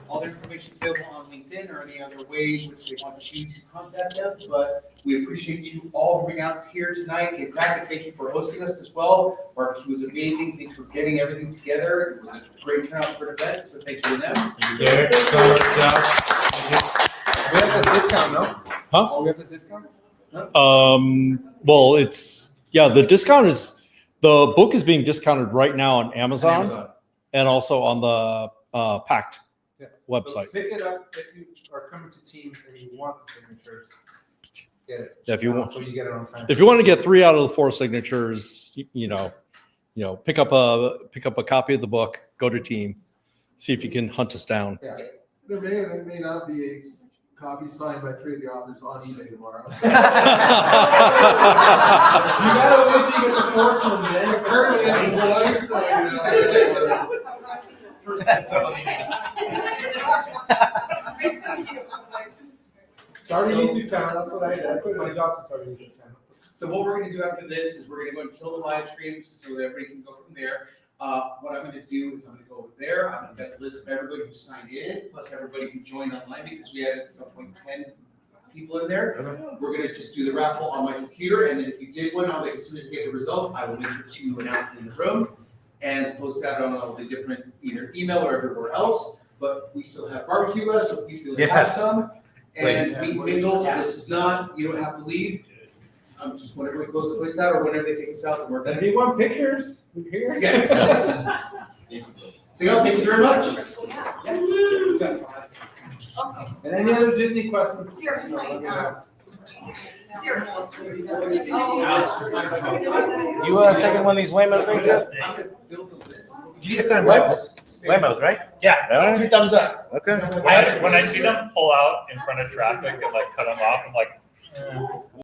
All the information is available on LinkedIn or any other way in which they want you to contact them. But we appreciate you all coming out here tonight. GitKraken, thank you for hosting us as well. Barbecue was amazing. Thanks for getting everything together. It was a great turnout for an event, so thank you to them. We have the discount, no? Huh? Oh, we have the discount? Well, the discount is, the book is being discounted right now on Amazon. And also on the Pact Yeah. website. So pick it up if you are coming to Teams and you want the signatures. Get it. Yeah, if you want- So you get it on time. If you want to get 3 out of the 4 signatures, pick up a copy of the book, go to Team, see if you can hunt us down. Yeah. There may or there may not be a copy signed by 3 of the authors on eBay tomorrow. You gotta wait till you get the 4th one, man. Currently, I'm one, so, That's awesome. I still do. I'm like, just- Start a YouTube channel, that's what I did. I quit my job to start a YouTube channel. So what we're gonna do after this is we're gonna go and kill the live stream so that everybody can go from there. What I'm gonna do is I'm gonna go over there, I'm gonna get the list of everybody who signed in, plus everybody who joined online, because we had at some point 10 people in there. We're gonna just do the raffle on my computer, and then if you did win, I'll like, as soon as you get the results, I will make sure to announce it in the room and post that on all the different, either email or everywhere else. But we still have barbecue left, so please feel to have Yes. some. Please. And meet mingle, this is not, you don't have to leave. Just whenever we close the place out or whenever they take us out, we're And if you want pictures, we're here. Yes. So y'all, thank you very much. And any other Disney questions? Dear, you know, let me know. Dear. You taking one of these Waymo things? You just signed what? Waymos, right? Yeah, 2 thumbs up. Okay. When I see them pull out in front of traffic and like cut them off, I'm like,